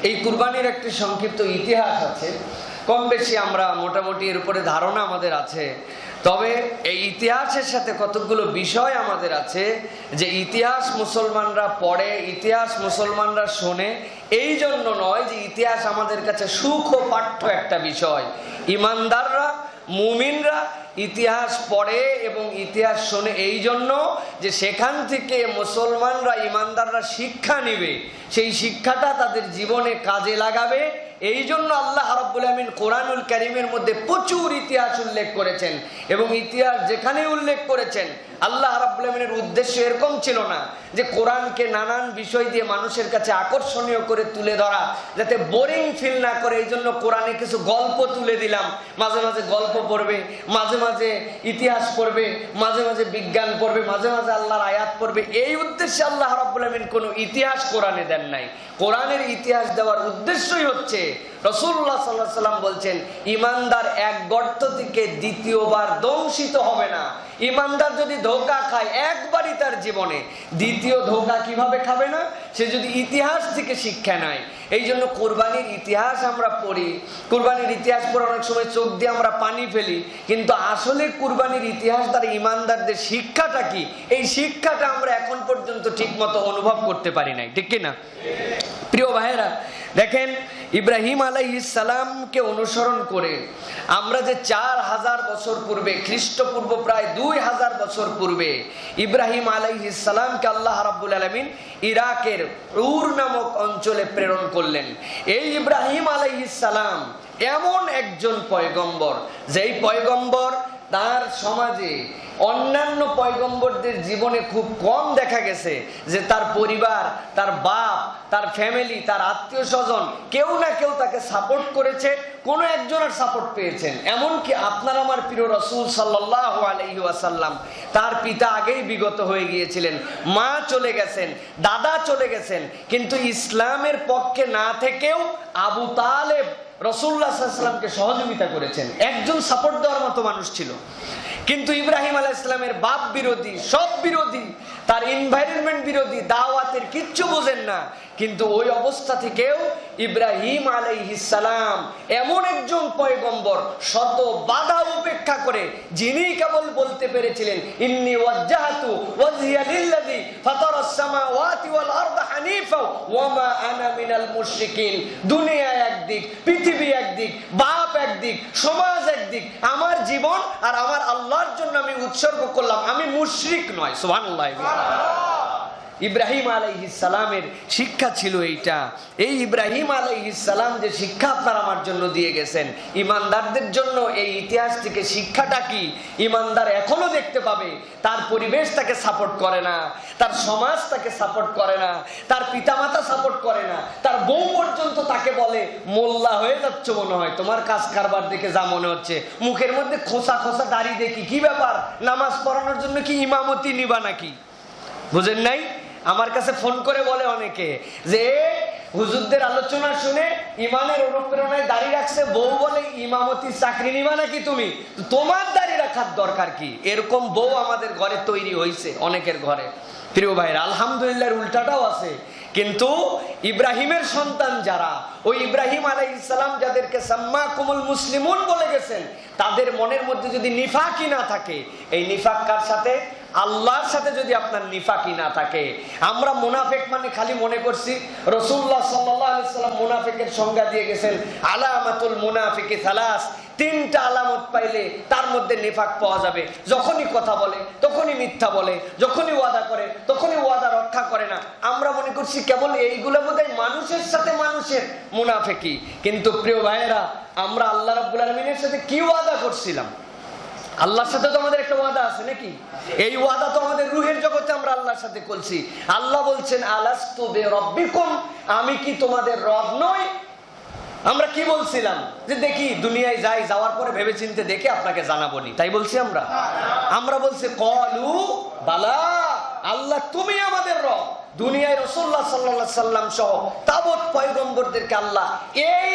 এই কুরবানির একটি সংক্ষিপ্ত ইতিহাস আছে, কম বেশি আমরা মোটামুটি এর উপরে ধারণা আমাদের আছে। তবে এই ইতিহাসের সাথে কতগুলো বিষয় আমাদের আছে যে ইতিহাস মুসলমানরা পড়ে, ইতিহাস মুসলমানরা শোনে, এই জন্য নয় যে ইতিহাস আমাদের কাছে সুখ ও পাঠ্য একটা বিষয়। ইমানদাররা, মুমিনরা ইতিহাস পড়ে এবং ইতিহাস শোনে এই জন্য যে সেখান থেকে মুসলমানরা, ইমানদাররা শিক্ষা নেবে, সেই শিক্ষাটা তাদের জীবনে কাজে লাগাবে। এই জন্য আল্লাহ রাব্বুল আমিন কোরআনুল কারীমের মধ্যে প্রচুর ইতিহাস উল্লেখ করেছেন। এবং ইতিহাস যেখানে উল্লেখ করেছেন, আল্লাহ রাব্বুল আমিনের উদ্দেশ্য এরকম ছিল না যে কোরআনকে নানান বিষয় দিয়ে মানুষের কাছে আকর্ষণীয় করে তুলে ধরা, যাতে বোরিং ফিল না করে। এই জন্য কোরআনে কিছু গল্প তুলে দিলাম, মাঝে মাঝে গল্প পড়বে, মাঝে মাঝে ইতিহাস পড়বে, মাঝে মাঝে বিজ্ঞান পড়বে, মাঝে মাঝে আল্লাহর আয়াত পড়বে। এই উদ্দেশ্যে আল্লাহ রাব্বুল আমিন কোনো ইতিহাস কোরআনে দেন নাই। কোরআনের ইতিহাস দেওয়ার উদ্দেশ্যই হচ্ছে, রাসূলুল্লাহ সাল্লাল্লাহু আলাইহি ওয়াসাল্লাম বলছেন, ইমানদার এক গর্ত থেকে দ্বিতীয়বার দংশিত হবে না। ইমানদার যদি ধোঁকা খায় একবারই তার জীবনে, দ্বিতীয় ধোঁকা কিভাবে খাবে না? সে যদি ইতিহাস থেকে শিক্ষা নেয়। এই জন্য কুরবানির ইতিহাস আমরা পড়ি, কুরবানির ইতিহাস পড়ে অনেক সময় চোখ দিয়ে আমরা পানি ফেলি, কিন্তু আসলে কুরবানির ইতিহাস দ্বারা ইমানদারদের শিক্ষাটা কি, এই শিক্ষাটা আমরা এখন পর্যন্ত ঠিক মতো অনুভব করতে পারি নাই, ঠিক কিনা? প্রিয় ভাইয়েরা, দেখেন ইব্রাহিম আলাইহিস সালামকে অনুসরণ করে আমরা যে 4000 বছর পূর্বে, খ্রিস্টপূর্ব প্রায় 2000 বছর পূর্বে ইব্রাহিম আলাইহিস সালামকে আল্লাহ রাব্বুল আলামিন ইরাকের উর নামক অঞ্চলে প্রেরণ করলেন। এই ইব্রাহিম আলাইহিস সালাম এমন একজন পয়গম্বর, যেই পয়গম্বর তার সমাজে অন্যান্য পয়গম্বরদের জীবনে খুব কম দেখা গেছে যে তার পরিবার, তার বাপ, তার ফ্যামিলি, তার আত্মীয় স্বজন কেউ না কেউ তাকে সাপোর্ট করেছে, কোনো একজনের সাপোর্ট পেয়েছেন। এমনকি আপনার আমার প্রিয় রাসূল সাল্লাল্লাহু আলাইহি ওয়াসাল্লাম, তার পিতা আগেই বিগত হয়ে গিয়েছিলেন, মা চলে গেছেন, দাদা চলে গেছেন, কিন্তু ইসলামের পক্ষে না থেকেও আবু তালেব রাসূলুল্লাহ সাল্লাল্লাহু আলাইহি ওয়াসাল্লামকে সহযোগিতা করেছেন। একজন সাপোর্ট দেওয়ার মতো মানুষ ছিল। কিন্তু ইব্রাহিম আলাইহিস সালামের বাপ বিরোধী, সব বিরোধী, তার এনভায়রনমেন্ট বিরোধী, দাওয়াতের কিচ্ছু বোঝেন না। কিন্তু ওই অবস্থা থেকেও ইব্রাহিম আলাইহিস সালাম এমন একজন পয়গম্বর, শত বাধা উপেক্ষা করে, যিনি কেবল বলতে পেরেছিলেন, ইন্নী ওয়াজ্জাহতু ওয়াজহিয়া লিল্লাযী ফাতারাস সামাওয়াতি ওয়াল আরদা হানিফা ওয়া মা আনা মিনাল মুশরিকিন। দুনিয়া একদিক, পৃথিবী একদিক, বাপ একদিক, সমাজ একদিক, আমার জীবন আর আমার আল্লাহর জন্য আমি উৎসর্গ করলাম, আমি মুশরিক নয়। সুবহানাল্লাহ। ইব্রাহিম আলাইহিস সালামের শিক্ষা ছিল এইটা। এই ইব্রাহিম আলাইহিস সালাম যে শিক্ষা আপনার আমার জন্য দিয়ে গেছেন, ইমানদারদের জন্য এই ইতিহাস থেকে শিক্ষাটা কি ইমানদার এখনো দেখতে পাবে। তার পরিবেশ তাকে সাপোর্ট করে না, তার সমাজ তাকে সাপোর্ট করে না, তার পিতামাতা সাপোর্ট করে না, তার বউ পর্যন্ত তাকে বলে, মোল্লা হয়ে যাচ্ছ মনে হয়, তোমার কাজ কারবার দেখে যা মনে হচ্ছে, মুখের মধ্যে খোসা খোসা দাড়ি দেখি, কি ব্যাপার, নামাজ পড়ানোর জন্য কি ইমামতি নিবা নাকি? বুঝেন নাই? আমার কাছে ফোন করে বলে অনেকে যে হুজুরদের আলোচনা শুনে ইমানের অনুপ্রেরণায় দাড়ি রাখছে, বউ বলে ইমামতির চাকরি নিবা নাকি তুমি, তোমার দাড়ি রাখার দরকার কি? এরকম বউ আমাদের ঘরে তৈরি হয়েছে, অনেকের ঘরে। প্রিয় ভাইরা, আলহামদুলিল্লাহ উল্টাটাও আছে। কিন্তু ইব্রাহিমের সন্তান যারা, ওই ইব্রাহিম আলাইহিস সালাম যাদেরকে সাম্মাকুমুল মুসলিমুন বলে গেছেন, তাদের মনের মধ্যে যদি নিফাকই না থাকে, এই নিফাক কার সাথে? আল্লাহর সাথে যদি আপনার নিফাকই না থাকে। আমরা মুনাফিক মানে খালি মনে করছি, রাসূলুল্লাহ সাল্লাল্লাহু আলাইহি ওয়াসাল্লাম মুনাফিকের সংজ্ঞা দিয়ে গেছেন, আলামাতুল মুনাফিকি সালাস, 3টা আলামত পাইলে তার মধ্যে নিফাক পাওয়া যাবে। যখনই কথা বলে তখনই মিথ্যা বলে, যখনই ওয়াদা করে তখনই ওয়াদা রক্ষা করে না। আমরা মনে করছি কেবল এইগুলো বোধহয় মানুষের সাথে মানুষের মুনাফিকি। কিন্তু প্রিয় ভাইয়েরা, আমরা আল্লাহ রাব্বুল আলামিনের সাথে কি ওয়াদা করছিলাম? আল্লাহর সাথে তো আমাদের একটা ওয়াদা আছে নাকি? এই ওয়াদা তো আমাদের রূহের জগতে আমরা আল্লাহর সাথে করছি। আল্লাহ বলছেন, আলাস্তু বিরাব্বিকুম, আমি কি তোমাদের রব নই? আমরা কি বলছিলাম? যে দেখি দুনিয়ায় যাই, যাওয়ার পরে ভেবে চিন্তে দেখে আপনাকে জানাবনি, তাই বলছি আমরা? আমরা বলছি ক্বালু বালা, আল্লাহ তুমি আমাদের রব। দুনিয়ায় রাসূলুল্লাহ সাল্লাল্লাহু আলাইহি সাল্লাম সহ তাবৎ পয়গম্বরদেরকে আল্লাহ এই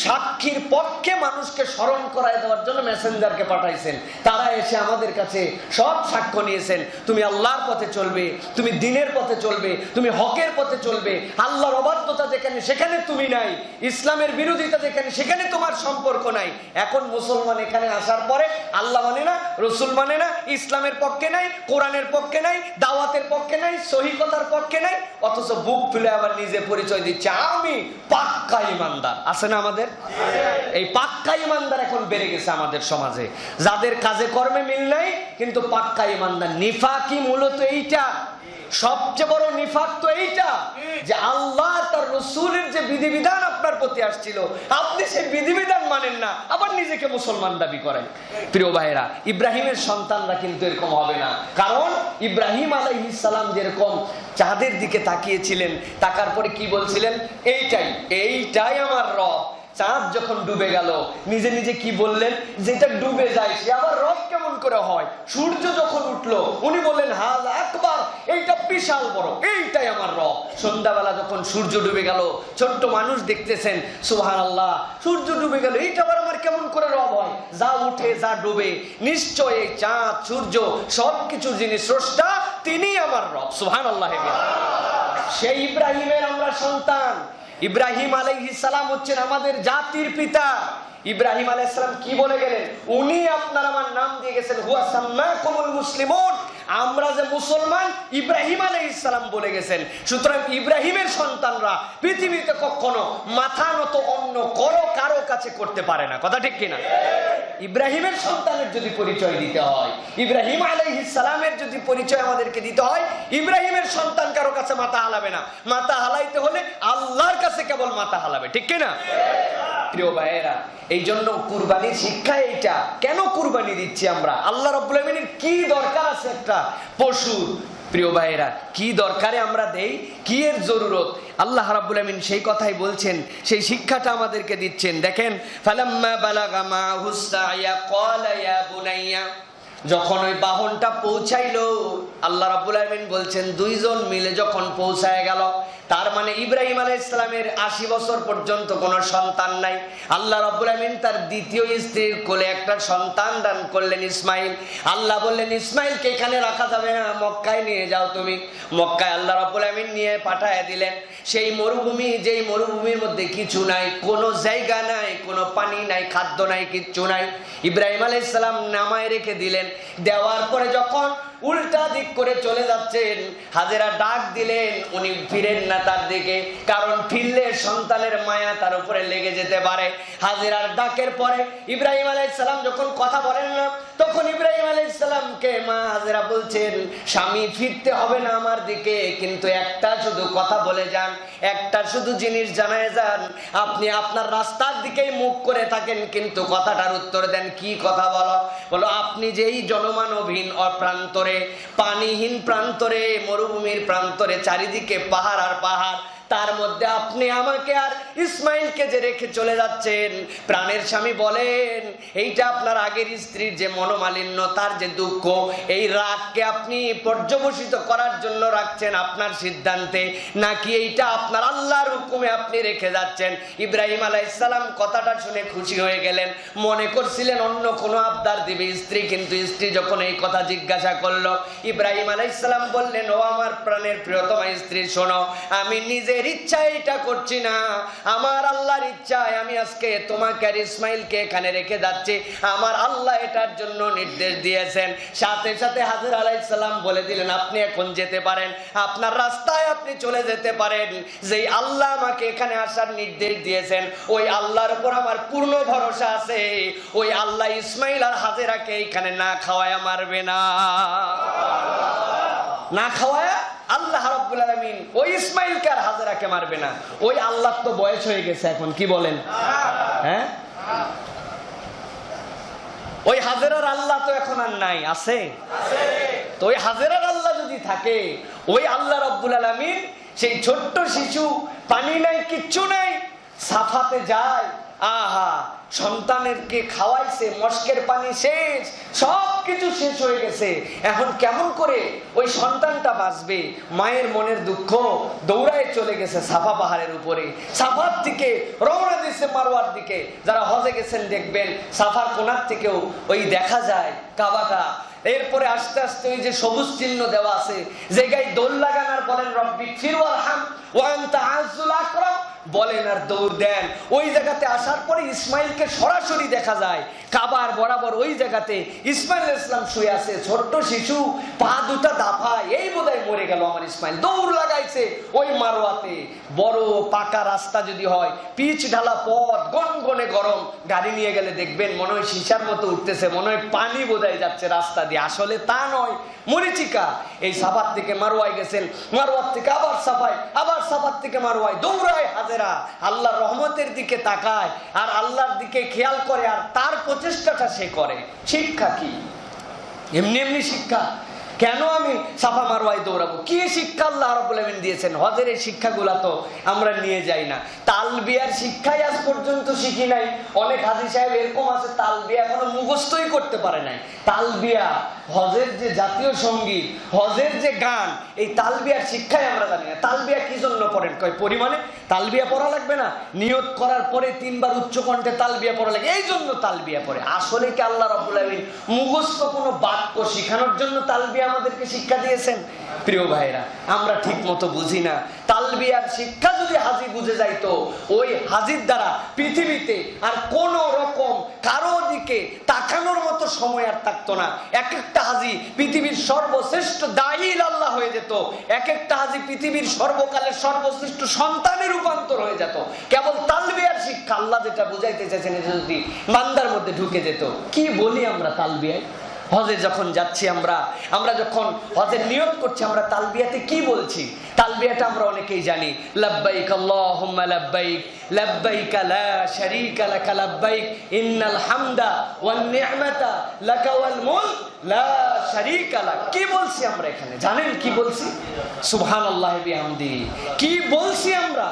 সাক্ষীর পক্ষে মানুষকে স্মরণ করায় দেওয়ার জন্য মেসেঞ্জারকে পাঠাইছেন। তারা এসে আমাদের কাছে সব সাক্ষ্য নিয়েছেন, তুমি আল্লাহর পথে চলবে, তুমি দ্বীনের পথে চলবে, তুমি হকের পথে চলবে, আল্লাহর অবাধ্যতা যেখানে সেখানে তুমি নাই, ইসলামের বিরোধিতা যেখানে সেখানে তোমার সম্পর্ক নাই। এখন মুসলমান এখানে আসার পরে আল্লাহ মানে না, রসুল মানে না, ইসলামের পক্ষে নাই, কোরআনের পক্ষে নাই, দাওয়াতের পক্ষে নাই, সহিকতার পক্ষে নাই, অথচ বুক ফুলে আবার নিজে পরিচয় দিচ্ছে আমি পাক্কা ইমানদার। আছে না আমাদের? এই পাক্কা ইমানদার এখন বেড়ে গেছে আমাদের সমাজে, যাদের কাজে কর্মে মিল নাই কিন্তু পাক্কা ইমানদার। নিফাকি মূলত এইটা, সবচেয়ে বড় নিফাক তো এইটা যে আল্লাহ তার রসুলের যে বিধিবিধান আপনার প্রতি আসছিল আপনি সেই বিধিবিধান মানেন না, আবার নিজেকে মুসলমান দাবি করেন। প্রিয় ভাইরা, ইব্রাহিমের সন্তানরা কিন্তু এরকম হবে না, কারণ ইব্রাহিম আলাইহিস সালাম যেরকম চাঁদের দিকে তাকিয়েছিলেন, তাকার পরে কি বলছিলেন? এইটাই আমার রব। চাঁদ যখন ডুবে গেল নিজে নিজে কি বললেন? যেটা ডুবে যায় সে আবার রব কেমন করে হয়? সূর্য যখন উঠলো উনি বললেন হাযা আকবার, এইটা বিশাল বড়, এইটাই আমার রব। সন্ধ্যাবেলা যখন সূর্য ডুবে গেল, ছোট্ট মানুষ দেখতেছেন সুবহানাল্লাহ, সূর্য ডুবে গেল, এইটা আবার আমার কেমন করে রব হয়? যা উঠে যা ডুবে নিশ্চয় এই চাঁদ সূর্য সবকিছু যিনি স্রষ্টা তিনি আমার রব। সুবহানাল্লাহ। সেই ইব্রাহিমের আমরা সন্তান। ইব্রাহিম আলাইহিস সালাম হচ্ছেন আমাদের জাতির পিতা। ইব্রাহিম আলাইহিস সালাম কি বলে গেলেন? উনি আপনার আমার নাম দিয়ে গেছেন হুয়া সাম্মাকুমুল মুসলিমুন, আমরা যে মুসলমান ইব্রাহিম আলাইহিস সালাম বলে গেছেন। সুতরাং ইব্রাহিমের সন্তানরা পৃথিবীতে কখনো মাথা নত অন্য কারো কাছে করতে পারে না। কথা ঠিক কিনা? ইব্রাহিমের সন্তানের যদি পরিচয় দিতে হয়, ইব্রাহিম আলাইহিস সালামের যদি পরিচয় আমাদেরকে দিতে হয়, ইব্রাহিমের সন্তান কারো কাছে মাথা হালাবে না। মাথা হালাইতে হলে আল্লাহর কাছে কেবল মাথা হালাবে। ঠিক কিনা? প্রিয় ভাইয়েরা, এই জন্য কুরবানির শিক্ষা এইটা। কেন কুরবানি দিচ্ছি আমরা? আল্লাহ রাব্বুল আমিনের কি দরকার আছে একটা পশুর? প্রিয় ভাইয়েরা, কি দরকারে আমরা দেই, কি এর জরুরত, আল্লাহ রাব্বুল আমিন সেই কথাই বলছেন, সেই শিক্ষাটা আমাদেরকে দিচ্ছেন। দেখেন, ফালাম্মা বালাগা মাহুস সায়া ক্বালা ইয়া বুনাইয়া, যখন ওই বাহনটা পৌঁছাইলো আল্লাহ রাব্বুল আমিন বলছেন দুইজন মিলে যখন পৌঁছায় গেল, তার মানে ইব্রাহিম আলাইহিস সালামের 80 বছর পর্যন্ত কোনো সন্তান নাই। আল্লাহ রাব্বুল আমিন তার দ্বিতীয় স্ত্রীর কোলে একটা সন্তান দান করলেন, ইসমাইল। আল্লাহ বললেন ইসমাইলকে এখানে রাখা যাবে না, মক্কায় নিয়ে যাও তুমি। মক্কায় আল্লাহ রাব্বুল আমিন নিয়ে পাঠায় দিলেন। সেই মরুভূমি, যেই মরুভূমির মধ্যে কিছু নাই, কোনো জায়গা নাই, কোনো পানি নাই, খাদ্য নাই, কিচ্ছু নাই। ইব্রাহিম আলাইহিস সালাম নামায় রেখে দিলেন। দেওয়ার পরে যখন উল্টা দিক করে চলে যাচ্ছেন, হাজেরা ডাক দিলেন, উনি ফিরেন না তার দিকে, কারণ ফিরলে সন্তানের মায়া তার উপরে লেগে যেতে পারে। হাজেরার ডাকের পরে ইব্রাহিম আলাইহিস সালাম যখন কথা বলেন না, তখন ইব্রাহিম আলাইহিস সালামকে মা হাজেরা বলছেন, স্বামী ফিরতে হবে না আমার দিকে, কিন্তু একটা শুধু কথা বলে যান, একটা শুধু জিনিস জানায় যান। আপনি আপনার রাস্তার দিকেই মুখ করে থাকেন, কিন্তু কথাটার উত্তর দেন। কি কথা? বলো আপনি যেই জনমানবহীন প্রান্তরে, পানিহীন প্রান্তরে, মরুভূমির প্রান্তরে, চারিদিকে পাহাড় আর পাহাড়, তার মধ্যে আপনি আমাকে আর ইসমাইলকে যে রেখে চলে যাচ্ছেন, প্রাণের স্বামী বলেন এইটা আপনার আগের স্ত্রীর যে মনোমালিন্য, তার যে দুঃখ, এই রাগকে আপনি পর্যবসিত করার জন্য রাখছেন আপনার সিদ্ধান্তে, নাকি এইটা আপনার আল্লাহর হুকুমে আপনি রেখে যাচ্ছেন? ইব্রাহিম আলাইহিস সালাম কথাটা শুনে খুশি হয়ে গেলেন। মনে করছিলেন অন্য কোনো আবদার দিবে স্ত্রী, কিন্তু স্ত্রী যখন এই কথা জিজ্ঞাসা করলো, ইব্রাহিম আলাইহিস সালাম বললেন, ও আমার প্রাণের প্রিয়তমা স্ত্রী, শোনো, আমি নিজে ইচ্ছায় এটা করছি না, আমার আল্লাহর ইচ্ছায় আমি আজকে তোমাকে আর ইসমাইলকে এখানে রেখে যাচ্ছি, আমার আল্লাহ এটার জন্য নির্দেশ দিয়েছেন। সাথে সাথে হাজর আলাইহিস সালাম বলে দিলেন, আপনি এখন যেতে পারেন, আপনার রাস্তায় আপনি চলে যেতে পারেন। যেই আল্লাহ আমাকে এখানে আসার নির্দেশ দিয়েছেন, ওই আল্লাহর উপর আমার পূর্ণ ভরসা আছে। ওই আল্লাহ ইসমাইল আর হাজেরাকে এখানে না খাওয়ায়া মারবে না, না খাওয়ায়া আল্লাহ রাব্বুল আলামিন ওই ইসমাইলকে আর হাজেরাকে মারবে না। ওই আল্লাহ তো বয়স হয়ে গেছে এখন, কি বলেন? হ্যাঁ, ওই হাজেরার আল্লাহ তো এখন আর নাই, আছে? তো ওই হাজেরার আল্লাহ যদি থাকে, ওই আল্লাহ রাব্বুল আলামিন সেই ছোট্ট শিশু, পানি নাই, কিচ্ছু নাই, সাফাতে যায়, আহা সন্তানেরকে খাওয়াইছে, মস্কের পানি শেষ, সবকিছু শেষ হয়ে গেছে, এখন কেমন করে ওই সন্তানটা বাঁচবে? মায়ের মনের দুঃখ, দৌড়ায় চলে গেছে সাফা পাহাড়ের উপরে, সাফার দিকে রওনা দিচ্ছে মারওয়ার দিকে। যারা হজে গেছেন দেখবেন সাফার কোণার থেকেও ওই দেখা যায় কাবাটা। এরপরে আস্তে আস্তে ওই যে সবুজ চিহ্ন দেওয়া আছে, জায়গায় দৌড় লাগান আর বলেন রব্বি ফির ওয়ারহাম ওয়া আনতা আযুল আকরাম, বলেন আর দৌড় দেন। ওই জায়গাতে আসার পরে ইসমাইলকে সরাসরি দেখা যায় কাবার বরাবর, ওই জায়গাতে ইসমাইল আলাইহিস সালাম শুয়ে আছে, ছোট্ট শিশু, পা দুটা দাফায়, এই বোধহয় মরে গেল আমার ইসমাইল। দৌড় লাগাইছে ওই মারওয়াতে, বড় পাকা রাস্তা যদি হয়, পিচ ঢালা পথ, গনগনে গরম, গাড়ি নিয়ে গেলে দেখবেন মনে হয় সীসার মতো উঠতেছে, মনে হয় পানি বোধহয় যাচ্ছে রাস্তা দিয়ে, আসলে তা নয়, মরিচিকা। এই সাফার থেকে মারওয়ায় গেছেন, মারওয়ার থেকে আবার সাফায়, আবার সাফার থেকে মারওয়ায়, দৌড়ায় হাজেরা, আল্লাহর রহমতের দিকে তাকায় আর আল্লাহর দিকে খেয়াল করে, আর তার প্রচেষ্টাটা সে করে। শিক্ষা কি? এমনি এমনি শিক্ষা কেন আমি সাফা মারওয়ায় দৌড়াবো? কি শিক্ষা আল্লাহ রাব্বুল আলামিন দিয়েছেন? হজের এই শিক্ষাগুলা তো আমরা নিয়ে যাই না। তালবিয়ার শিক্ষাই আজ পর্যন্ত শিখি নাই। অনেক হাজী সাহেব এরকম আছে তালবিয়া এখনো মুখস্থই করতে পারে নাই। তালবিয়া হজের যে জাতীয় সঙ্গীত, হজের যে গান, এই তালবিয়ার শিক্ষাই আমরা জানি না। তালবিয়া কি জন্য পড়েন? কয় পরিমাণে তালবিয়া পড়া লাগবে না, নিয়ত করার পরে 3 বার উচ্চ কণ্ঠে তালবিয়া পড়া লাগে, এই জন্য তালবিয়া পড়ে। আসলে কি আল্লাহ রাব্বুল আলামিন মুখস্থ কোনো বাক্য শিখানোর জন্য তালবিয়া আমাদেরকে শিক্ষা দিয়েছেন? প্রিয় ভাইরা, আমরা ঠিক মতো বুঝি না। তালবিয়ার শিক্ষা যদি হাজী বুঝে যাইতো, ওই হাজীর দ্বারা পৃথিবীতে আর কোন রকম কারো দিকে তাকানোর মতো সময় আর থাকতো না। এক একটা হাজী পৃথিবীর সর্বশ্রেষ্ঠ দাঈল আল্লাহ হয়ে যেত, এক একটা হাজী পৃথিবীর সর্বকালের সর্বশ্রেষ্ঠ সন্তানে রূপান্তর হয়ে যেত। কেবল তালবিয়ার শিক্ষা আল্লাহ যেটা বুঝাইতে চাইছেন, এটা যদি বান্দার মধ্যে ঢুকে যেত। কি বলি আমরা তালবিয়ায়? হজে যখন যাচ্ছি আমরা যখন হজের নিয়ত করছি, আমরা তালবিয়াতে কি বলছি? তালবিয়াটা আমরা অনেকেই জানি, লাব্বাইক আল্লাহুম্মা লাব্বাইক, লাব্বাইক লা শারীকা লাকা লাব্বাইক, ইন্নাল হামদা ওয়ান নি'মাতা লাকা ওয়াল মুলক লা শারীকা লাক। কি বলছি আমরা এখানে? জানেন কি বলছি? সুবহানাল্লাহি বিহামদিহি। কি বলছি আমরা?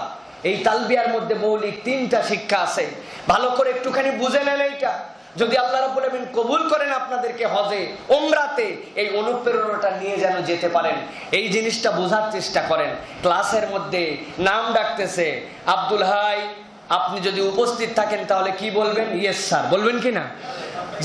এই তালবিয়ার মধ্যে মৌলিক 3টা শিক্ষা আছে। ভালো করে একটুখানি বুঝে নেন এইটা। যদি আল্লাহ রাব্বুল আলামিন কবুল করেন আপনাদেরকে হজে, উমরাতে, এই অনুপ্রেরণাটা নিয়ে যেন যেতে পারেন, এই জিনিসটা বোঝার চেষ্টা করেন। ক্লাসের মধ্যে নাম ডাকতেছে আব্দুল হাই, আপনি যদি উপস্থিত থাকেন তাহলে কি বলবেন? ইয়েস স্যার বলবেন কি না?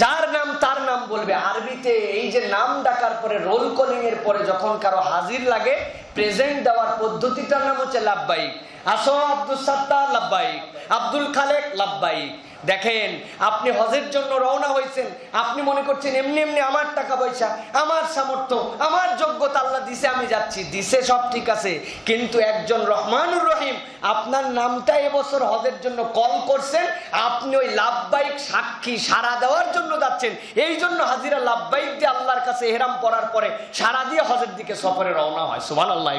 যার নাম তার নাম বলবে। আরবিতে এই যে নাম ডাকার পরে রোল কলিং এর পরে যখন কারো হাজির লাগে, প্রেজেন্ট দেওয়ার পদ্ধতিটার নাম হচ্ছে লাব্বাইক। আসো আব্দুল সাত্তার, লাব্বাইক। আব্দুল খালেক, লাব্বাইক। দেখেন, আপনি হজের জন্য রওনা হয়েছেন, আপনি মনে করছেন এমনি এমনি আমার টাকা পয়সা, আমার সামর্থ্য, আমার যোগ্যতা আল্লাহ দিছে, আমি যাচ্ছি। দিছে, সব ঠিক আছে, কিন্তু একজন রহমানুর রহিম আপনার নামটা এবছর হজের জন্য কল করছেন, আপনি ওই লাব্বাইক সাক্ষী সাড়া দেওয়ার জন্য যাচ্ছেন। এই জন্য হাজিরা লাব্বাইক দিয়ে আল্লাহর কাছে ইহরাম পরার পরে সাড়া দিয়ে হজের দিকে সফরে রওনা হয়। সুবহানাল্লাহ।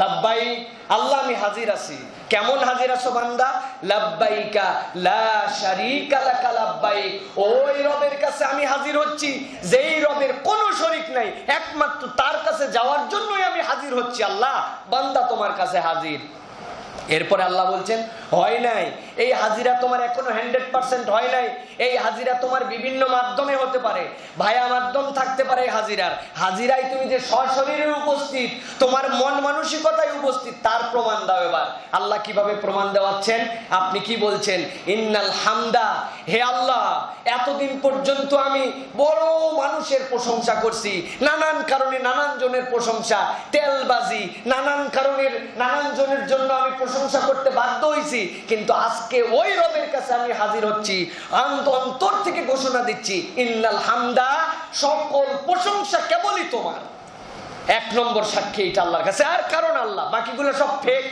লাব্বাইক, আল্লাহ আমি হাজির আছি। কেমন হাজির আছো বান্দা? লাব্বাইকা লা শারীকা লাকা লাব্বাইক। ওই রবের কাছে আমি হাজির হচ্ছি যেই রবের কোনো শরীক নাই, একমাত্র তার কাছে যাওয়ার জন্যই আমি হাজির হচ্ছি। আল্লাহ, বান্দা তোমার কাছে হাজির। এরপরে আল্লাহ বলছেন, হয় নাই, এই হাজিরা তোমার এখনো 100% হয় নাই। এই হাজিরা তোমার বিভিন্ন মাধ্যমে হতে পারে, ভায়া মাধ্যম থাকতে পারে। হাজিরায় তুমি যে সশরীরে উপস্থিত, তোমার মন মানসিকতায় উপস্থিত, তার প্রমাণ দাও। এবার আল্লাহ কিভাবে প্রমাণ দেওয়াচ্ছেন? আপনি কি বলছেন? ইন্নাল হামদা, হে আল্লাহ, এতদিন পর্যন্ত আমি বড় মানুষের প্রশংসা করছি, নানান কারণে নানান জনের প্রশংসা, তেলবাজি, নানান কারণের নানান জনের জন্য আমি প্রশংসা করতে বাধ্য হয়েছি, কিন্তু আজকে ওই রবের কাছে আমি হাজির হচ্ছি, অন্তর থেকে ঘোষণা দিচ্ছি, ইন্নাল হামদা, সকল প্রশংসা কেবলই তোমার। 1 নম্বর সাক্ষী এটা আল্লাহর কাছে। আর কারণ আল্লাহ, বাকিগুলো সব ফেক।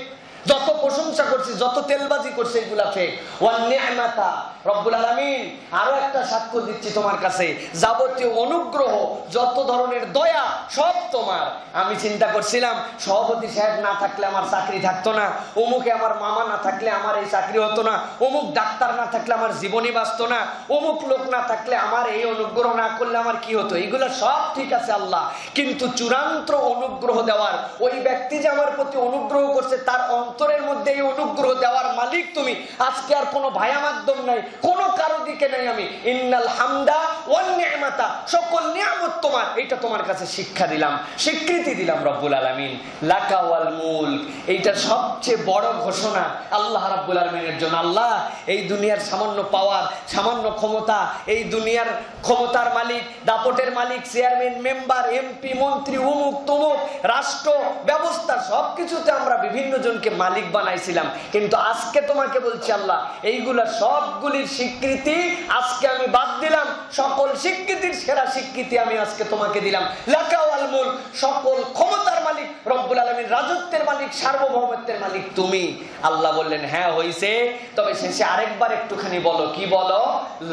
যত প্রশংসা করছি, যত তেলবাজি করছে, এগুলা ফেক। ওয়ান নি'মাতা, রব্বুল আলামিন আরো একটা সাক্ষ্য দিচ্ছি তোমার কাছে, যাবতীয় অনুগ্রহ, যত ধরনের দয়া, সব তোমার। আমি চিন্তা করছিলাম সভাপতি সাহেব না থাকলে আমার চাকরি থাকতো না, অমুকে আমার মামা না থাকলে আমার এই চাকরি হতো না, অমুক ডাক্তার না থাকলে আমার জীবনই বাঁচতো না, অমুক লোক না থাকলে আমার এই অনুগ্রহ না করলে আমার কি হতো। এগুলো সব ঠিক আছে আল্লাহ, কিন্তু চূড়ান্ত অনুগ্রহ দেওয়ার, ওই ব্যক্তি যে আমার প্রতি অনুগ্রহ করছে, তার অন্তরের মধ্যে এই অনুগ্রহ দেওয়ার মালিক তুমি। আজকে আর কোনো ভায়া মাধ্যম নাই, কোনো কারো দিকে নাই আমি। ইন্নাল হামদা ওয়ান নি'মাতা, সকল নিয়ামত তোমার, এটা তোমার কাছে শিক্ষা দিলাম, স্বীকৃতি দিলাম রব্বুল আলামিন। লাকা ওয়াল মুলক, এইটা সবচেয়ে বড় ঘোষণা আল্লাহ রাব্বুল আলামিনের জন্য। আল্লাহ এই দুনিয়ার সামান্য পাওয়ার, সামান্য ক্ষমতা, এই দুনিয়ার ক্ষমতার মালিক, দাপটের মালিক, চেয়ারম্যান, মেম্বার, এমপি, মন্ত্রী, অমুক তমুক, রাষ্ট্র ব্যবস্থা সবকিছুতে আমরা বিভিন্ন জনকে মালিক বানাইছিলাম। কিন্তু আজকে তোমাকে বলছি আল্লাহ, এইগুলা সবগুলির স্বীকৃতি আজকে আমি বাদ দিলাম। সকল স্বীকৃতির সেরা স্বীকৃতি আমি আজকে তোমাকে দিলাম। লাকা ওয়াল মুলক, সকল ক্ষমতার মালিক রব্বুল আলামিন, রাজত্বের মালিক, সার্বভৌমত্বের মালিক তুমি। আল্লাহ বললেন হ্যাঁ হইছে, তবে শেষে আরেকবার একটুখানি বলো, কি বলো?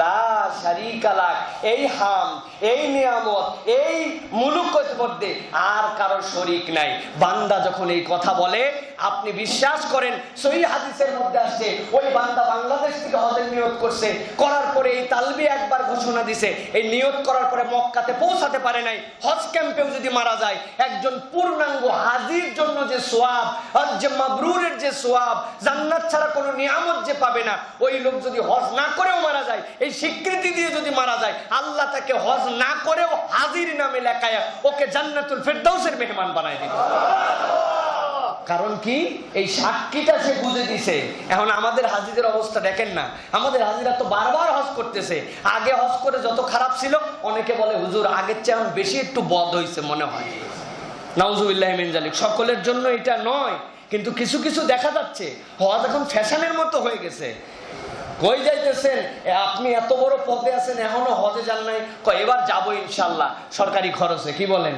লা শারীকা লাক, এই হাম, এই নিয়ামত, এই মুলুকের মধ্যে আর কারো শরীক নাই। বান্দা যখন এই কথা বলে, আপনি বিশ্বাস করেন, সহিহ হাদিসের মধ্যে আসছে, ওই বান্দা বাংলাদেশ থেকে হজের নিয়ত করছে, করার পরে এই তালবিয়া একবার ঘোষণা দিছে, এই নিয়ত করার পরে মক্কাতে পৌঁছাতে পারে নাই, হজ ক্যাম্পেও যদি মারা যায়, একজন পূর্ণাঙ্গ হাজির জন্য যে সোয়াব, হজ্জে মাবরুরের যে সোয়াব, জান্নাত ছাড়া কোনো নিয়ামত যে পাবে না, ওই লোক যদি হজ না করেও মারা যায়, এই স্বীকৃতি দিয়ে যদি মারা যায়, আল্লাহ তাকে হজ না করেও হাজির নামে লেখায় ওকে জান্নাতুল ফেরদাউসের মেহমান বানায় দিবে। কারণ কি? এই সাক্ষীটা সে বুঝে দিছে। এখন আমাদের হাজিদের অবস্থা দেখেন না, আমাদের হাজিরা তো বারবার হজ করতেছে। আগে হজ করে যত খারাপ ছিল, অনেকে বলে হুজুর আগের চেয়ে এখন বেশি একটু বদ হয়েছে মনে হয়। নাউজুবিল্লাহ মিন যালিক। সকলের জন্য এটা নয়, কিন্তু কিছু কিছু দেখা যাচ্ছে হজ এখন ফ্যাশনের মতো হয়ে গেছে। কই যাইতেছেন? আপনি এত বড় পদে আছেন, এখনো হজে যান নাই? এবার যাবো ইনশাল্লাহ, সরকারি খরচে। কি বলেন?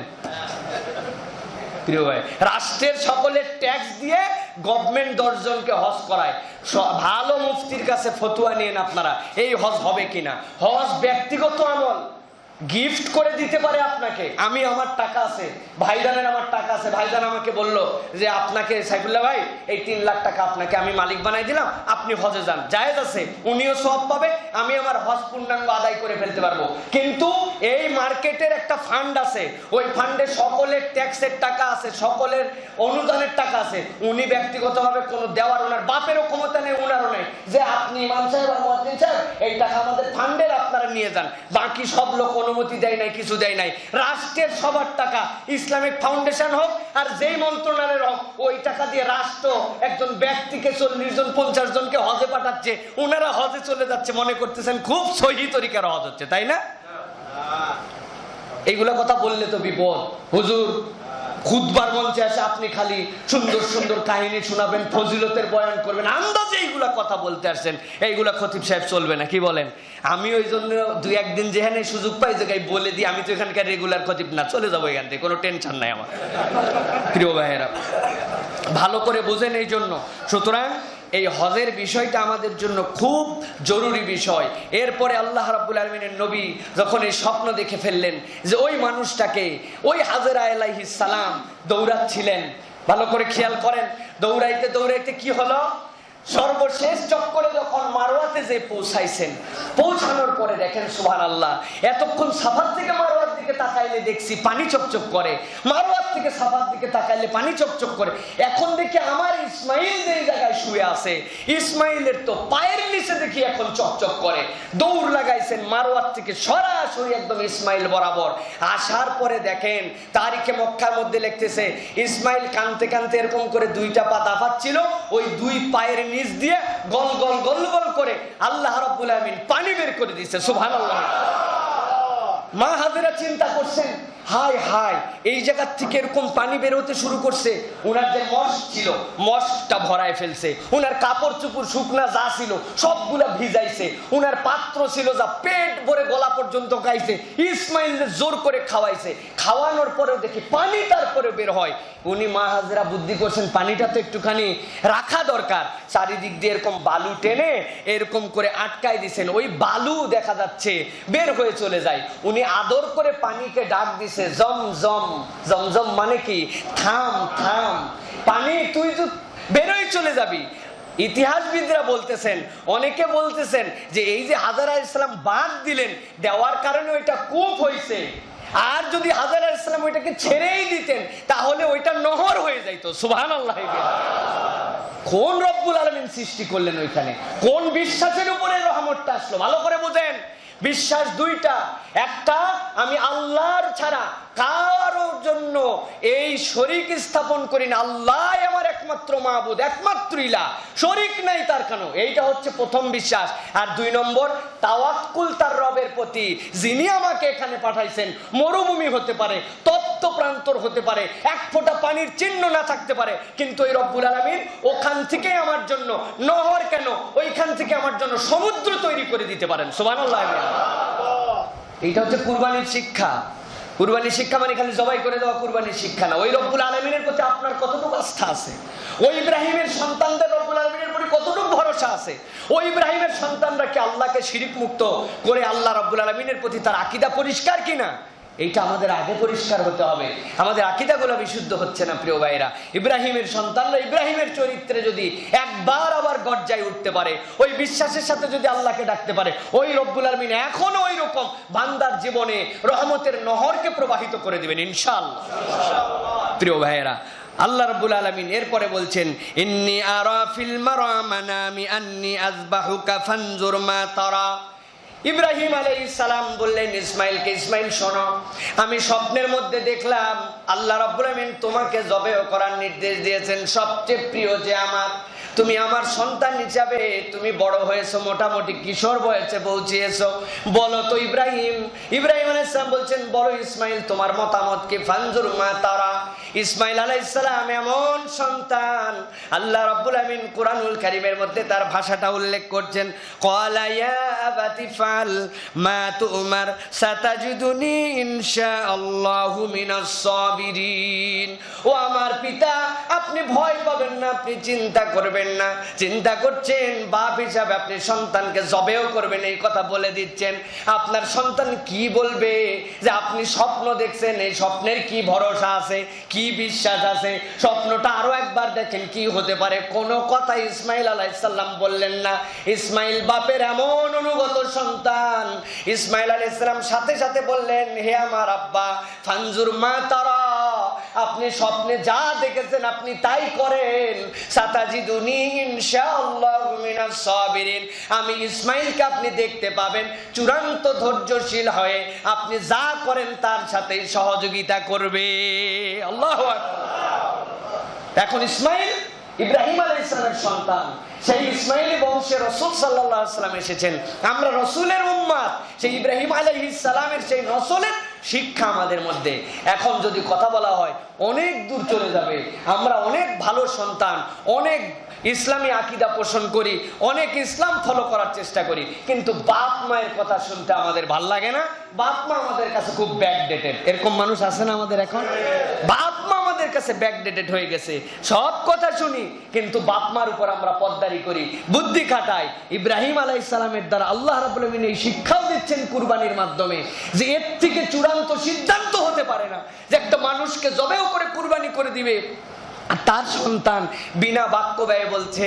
প্রিয় ভাই, রাষ্ট্রের সকলের ট্যাক্স দিয়ে গভর্নমেন্ট 10 জনকে হজ করায়। ভালো মুফতির কাছে ফতুয়া নিয়েন আপনারা, এই হজ হবে কিনা। হজ ব্যক্তিগত আমল, গিফট করে দিতে পারে আপনাকে। আমি, আমার টাকা আছে, ভাইজানের আমার টাকা আছে, ভাইজান আমাকে বলল যে আপনাকে সাইফুল্লাহ ভাই এই 3 লাখ টাকা আপনাকে আমি মালিক বানাই দিলাম, আপনি হজে যান। জায়েজ আছে, উনিও সওয়াব পাবে, আমি আমার হজ পূর্ণাঙ্গ আদায় করে ফেলতে পারবো। কিন্তু এই মার্কেটের একটা ফান্ড আছে, ওই ফান্ডে সকলের ট্যাক্সের টাকা আছে, সকলের অনুদানের টাকা আছে। উনি ব্যক্তিগতভাবে কোনো দেওয়ার, ওনার বাপেরও ক্ষমতা নেই, ওনারও নেই যে আপনি ইমাম সাহেব আর মুয়াজ্জিন সাহেব এই টাকা আমাদের ফান্ডের আপনারা নিয়ে যান। বাকি সব লোক অনুমতি দেয় নাই, কিছু দেয় নাই। রাষ্ট্রের সবার টাকা, ইসলামিক ফাউন্ডেশন হোক আর যেই মন্ত্রণালয়ের হোক, ওই টাকা দিয়ে রাষ্ট্র একজন ব্যক্তিকে 40 জন 50 জনকে হজে পাঠাচ্ছে। ওনারা হজে চলে যাচ্ছে, মনে করতেছেন খুব সহিহ তরিকার হজ হচ্ছে, তাই না? এইগুলা কথা বললে তো বিপদ। হুজুর খুতবার মঞ্চে আসে আপনি খালি সুন্দর সুন্দর কাহিনী শোনাবেন, ফজিলতের বয়ান করবেন, আন্দাজে এইগুলা কথা বলতে আসছেন, এইগুলা খতিব সাহেব চলবে না। কি বলেন? আমি ওই জন্য 2-1 দিন যেখানে সুযোগ পাই জায়গায় বলে দিই, আমি তো এখানকার রেগুলার খতিব না, চলে যাবো এখান থেকে, কোনো টেনশন নাই আমার। প্রিয় ভাইয়েরা, ভালো করে বুঝেন এই জন্য। সুতরাং এই হজের বিষয়টা আমাদের জন্য খুব জরুরি বিষয়। এরপরে আল্লাহ রাব্বুল আলামিনের নবী যখন এই স্বপ্ন দেখে ফেললেন যে ওই মানুষটাকে, ওই হাজেরা আলাইহিস সালাম দৌড়াচ্ছিলেন, ভালো করে খেয়াল করেন, দৌড়াইতে দৌড়াইতে কি হলো? সর্বশেষ চক্করে যখন মারওয়াতে যে পৌঁছাইছেন, পৌঁছানোর পরে দেখেন সুবহানাল্লাহ, এতক্ষণ সাফার থেকে মারওয়ার দিকে তাকাইলে দেখছি পানি চকচক করে, মারওয়ার থেকে সাফার দিকে তাকাইলে পানি চকচক করে। এখন দেখি আমার ইসমাইল যে জায়গায় শুয়ে আছে, ইসমাইলের তো পায়ের নিচে দেখি এখন চকচক করে। দৌড় লাগাইছেন মারওয়ার থেকে সরাসরি একদম ইসমাইল বরাবর। আসার পরে দেখেন তারিখে মক্কার মধ্যে লিখতেছে ইসমাইল কানতে কানতে এরকম করে 2টা পা দাফাচ্ছিল, ওই 2 পায়ের নিচ দিয়ে গল গল গল গল করে আল্লাহ রাব্বুল আলামিন পানি বের করে দিয়েছে। সুবহানাল্লাহ। মা হাজেরা চিন্তা করছেন, হায় হায়, এই জায়গা থেকে এরকম পানি বের হতে শুরু করছে। উনার যে মশ ছিল, মশটা ভরায় ফেলছে। উনার কাপড় চুপড় শুকনা যা ছিল সবগুলা ভিজাইছে। উনার পাত্র ছিল যা পেট ভরে গলা পর্যন্ত খাইছে। ইসমাইল জোর করে খাওয়াইছে। খাওয়ানোর পরেও দেখি পানি তারপরে বের হয়। উনি মা হাজেরা বুদ্ধি করছেন পানিটা তো একটুখানি রাখা দরকার। চারিদিক দিয়ে এরকম বালু টেনে এরকম করে আটকাই দিছেন। ওই বালু দেখা যাচ্ছে বের হয়ে চলে যায়। উনি আদর করে পানিকে ডাক দিছে, জমজম। জমজম মানে কি? থাম থাম, পানি তুই তো বেরোই চলে যাবি। ইতিহাসবিদরা বলতেছেন, অনেকে বলতেছেন যে এই যে হাজেরা আলাইহিস সালাম বাঁধ দিলেন, দেওয়ার কারণে ওইটা কূপ হয়েছে। আর যদি হাজেরা আলাইহিস সালাম ওইটাকে ছেড়েই দিতেন তাহলে ওইটা নহর হয়ে যাইতো। সুবহানাল্লাহ। কোন রব্বুল আলামিন সৃষ্টি করলেন ওইখানে? কোন বিশ্বাসের উপরে রহমতটা আসলো? ভালো করে বুঝেন। বিশ্বাস দুইটা। একটা, আমি আল্লাহর ছাড়া কারোর জন্য এই শরীক স্থাপন করি না, আল্লাহ আমার একমাত্র মাবুদ, একমাত্র ইলাহ, শরীক নাই তার কোনো। এইটা হচ্ছে প্রথম বিশ্বাস। আর 2 নম্বর, তাওয়াক্কুল তার রবের প্রতি, যিনি আমাকে এখানে পাঠাইছেন। মরুভূমি হতে পারে, তপ্ত প্রান্তর হতে পারে, এক ফোঁটা পানির চিহ্ন না থাকতে পারে, কিন্তু এই রব্বুল আলামিন ওখান থেকে আমার জন্য, নহর কেন, ওইখান থেকে আমার জন্য সমুদ্র তৈরি করে দিতে পারেন। সুবহানাল্লাহ। এইটা হচ্ছে কুরবানির শিক্ষা। কুরবানির শিক্ষা মানে খালি জবাই করে দেওয়া কুরবানির শিক্ষা না। ওই রব্বুল আলামিনের প্রতি আপনার কতটুকু আস্থা আছে? ওই ইব্রাহিমের সন্তানদের রব্বুল আলামিনের প্রতি কতটুকু ভরসা আছে? ওই ইব্রাহিমের সন্তানরা কি আল্লাহকে শিরিক মুক্ত করে আল্লাহ রব্বুল আলামিনের প্রতি তার আকীদা পরিষ্কার কিনা? এইটা আমাদের আগে পরিষ্কার হতে হবে। আমাদের আকীদাগুলো বিশুদ্ধ হচ্ছে না প্রিয় ভাইরা। ইব্রাহিমের সন্তানরা ইব্রাহিমের চরিত্রে যদি একবার আবার গর্জায় উঠতে পারে, ওই বিশ্বাসের সাথে যদি আল্লাহকে ডাকতে পারে, ওই রব্বুল আলামিন এখনো ওই রকম বান্দার জীবনে রহমতের নহরকে প্রবাহিত করে দিবেন ইনশাআল্লাহ। প্রিয় ভাইরা, আল্লাহ রাব্বুল আলামিন এরপরে বলছেন, ইন্নী আরা ফিল মানামি আন্নী আযবাহুকা ফানজুর মা তারা। ইব্রাহিম আলাইহিস সালাম বললেন ইসমাইলকে, ইসমাইল শোনো, আমি স্বপ্নের মধ্যে দেখলাম আল্লাহ রাব্বুল আলামিন তোমাকে জবেহ করার নির্দেশ দিয়েছেন। সবচেয়ে প্রিয় যে আমার, তুমি আমার সন্তান হিসাবে তুমি বড় হয়েছো, মোটামুটি কিশোর বয়সে পৌঁছিয়েছো। বলো তো ইব্রাহিম। ইব্রাহিম আলাইহিস সালাম বলছেন, বলো ইসমাইল তোমার মতামত কি? ফানজুর মা তারা। ইসমাইল আলাইহিস সালাম এমন সন্তান, আল্লাহ রাব্বুল আলামিন কুরআনুল কারীমের মধ্যে তার ভাষাটা উল্লেখ করছেন, ক্বালা ইয়া আবাতি ফাল মা তুমার সাতাজিদুনি ইনশাআল্লাহু মিনাস সাবিরিন। ও আমার পিতা, আপনি ভয় পাবেন না, আপনি চিন্তা করবেন না। চিন্তা করছেন বাপ হিসাবে আপনি সন্তানকে জবেও করবেন, এই কথা বলে দিচ্ছেন। আপনার সন্তান কি বলবে যে আপনি স্বপ্ন দেখছেন, এই স্বপ্নের কি ভরসা আছে, কি বিশ্বাস আছে? স্বপ্নটা আরো একবার দেখেন কি হতে পারে। কোনো কথা ইসমাইল আলাইহিস সালাম বললেন না। ইসমাইল বাপের এমন অনুগত সন্তান। ইসমাইল আলাইহিস সালাম সাথে সাথে বললেন, হে আমার আব্বা, ফানজুর মা তারা, আপনি স্বপ্নে যা দেখেছেন আপনি তাই করেন। সাতাজিদুনি ইনশাআল্লাহু মিনাস সাবিরিন। আমি ইসমাইলকে আপনি দেখতে পাবেন চূড়ান্ত ধৈর্যশীল হয়ে, আপনি যা করেন তার সাথে সহযোগিতা করবে। আল্লাহু আকবার। এখন ইসমাইল ইব্রাহিম আলাইহিস সালামের সন্তান। সেই ইসমাইলি বংশে রাসূল সাল্লাল্লাহু আলাইহি ওয়াসাল্লাম এসেছেন। আমরা রাসূলের উম্মত, সেই ইব্রাহিম আলাইহিস সালামের সেই নসলের শিক্ষা আমাদের মধ্যে। এখন যদি কথা বলা হয় অনেক দূর চলে যাবে। আমরা অনেক ভালো সন্তান, অনেক ইসলামী আকীদা পোষণ করি, অনেক ইসলাম ফলো করার চেষ্টা করি, কিন্তু বাপ মায়ের কথা শুনতে আমাদের ভাল লাগে না। বাপ মা আমাদের কাছে খুব ব্যাকডেটেড। এরকম মানুষ আছে না আমাদের এখন? বাপ মা আমাদের কাছে ব্যাকডেটেড হয়ে গেছে। সব কথা শুনি, কিন্তু বাপ মার উপর আমরা পদ্দারি করি, বুদ্ধি খাটাই। ইব্রাহিম আলাইহিস সালামের দ্বারা আল্লাহ রাব্বুল আলামিন এই শিক্ষাও দিচ্ছেন কুরবানির মাধ্যমে, যে এর থেকে চূড়ান্ত সিদ্ধান্ত হতে পারে না যে একটা মানুষকে জবেহ করে কুরবানি করে দিবে। আর তার সন্তান বিনা বাক্য ব্যয়ে বলছে,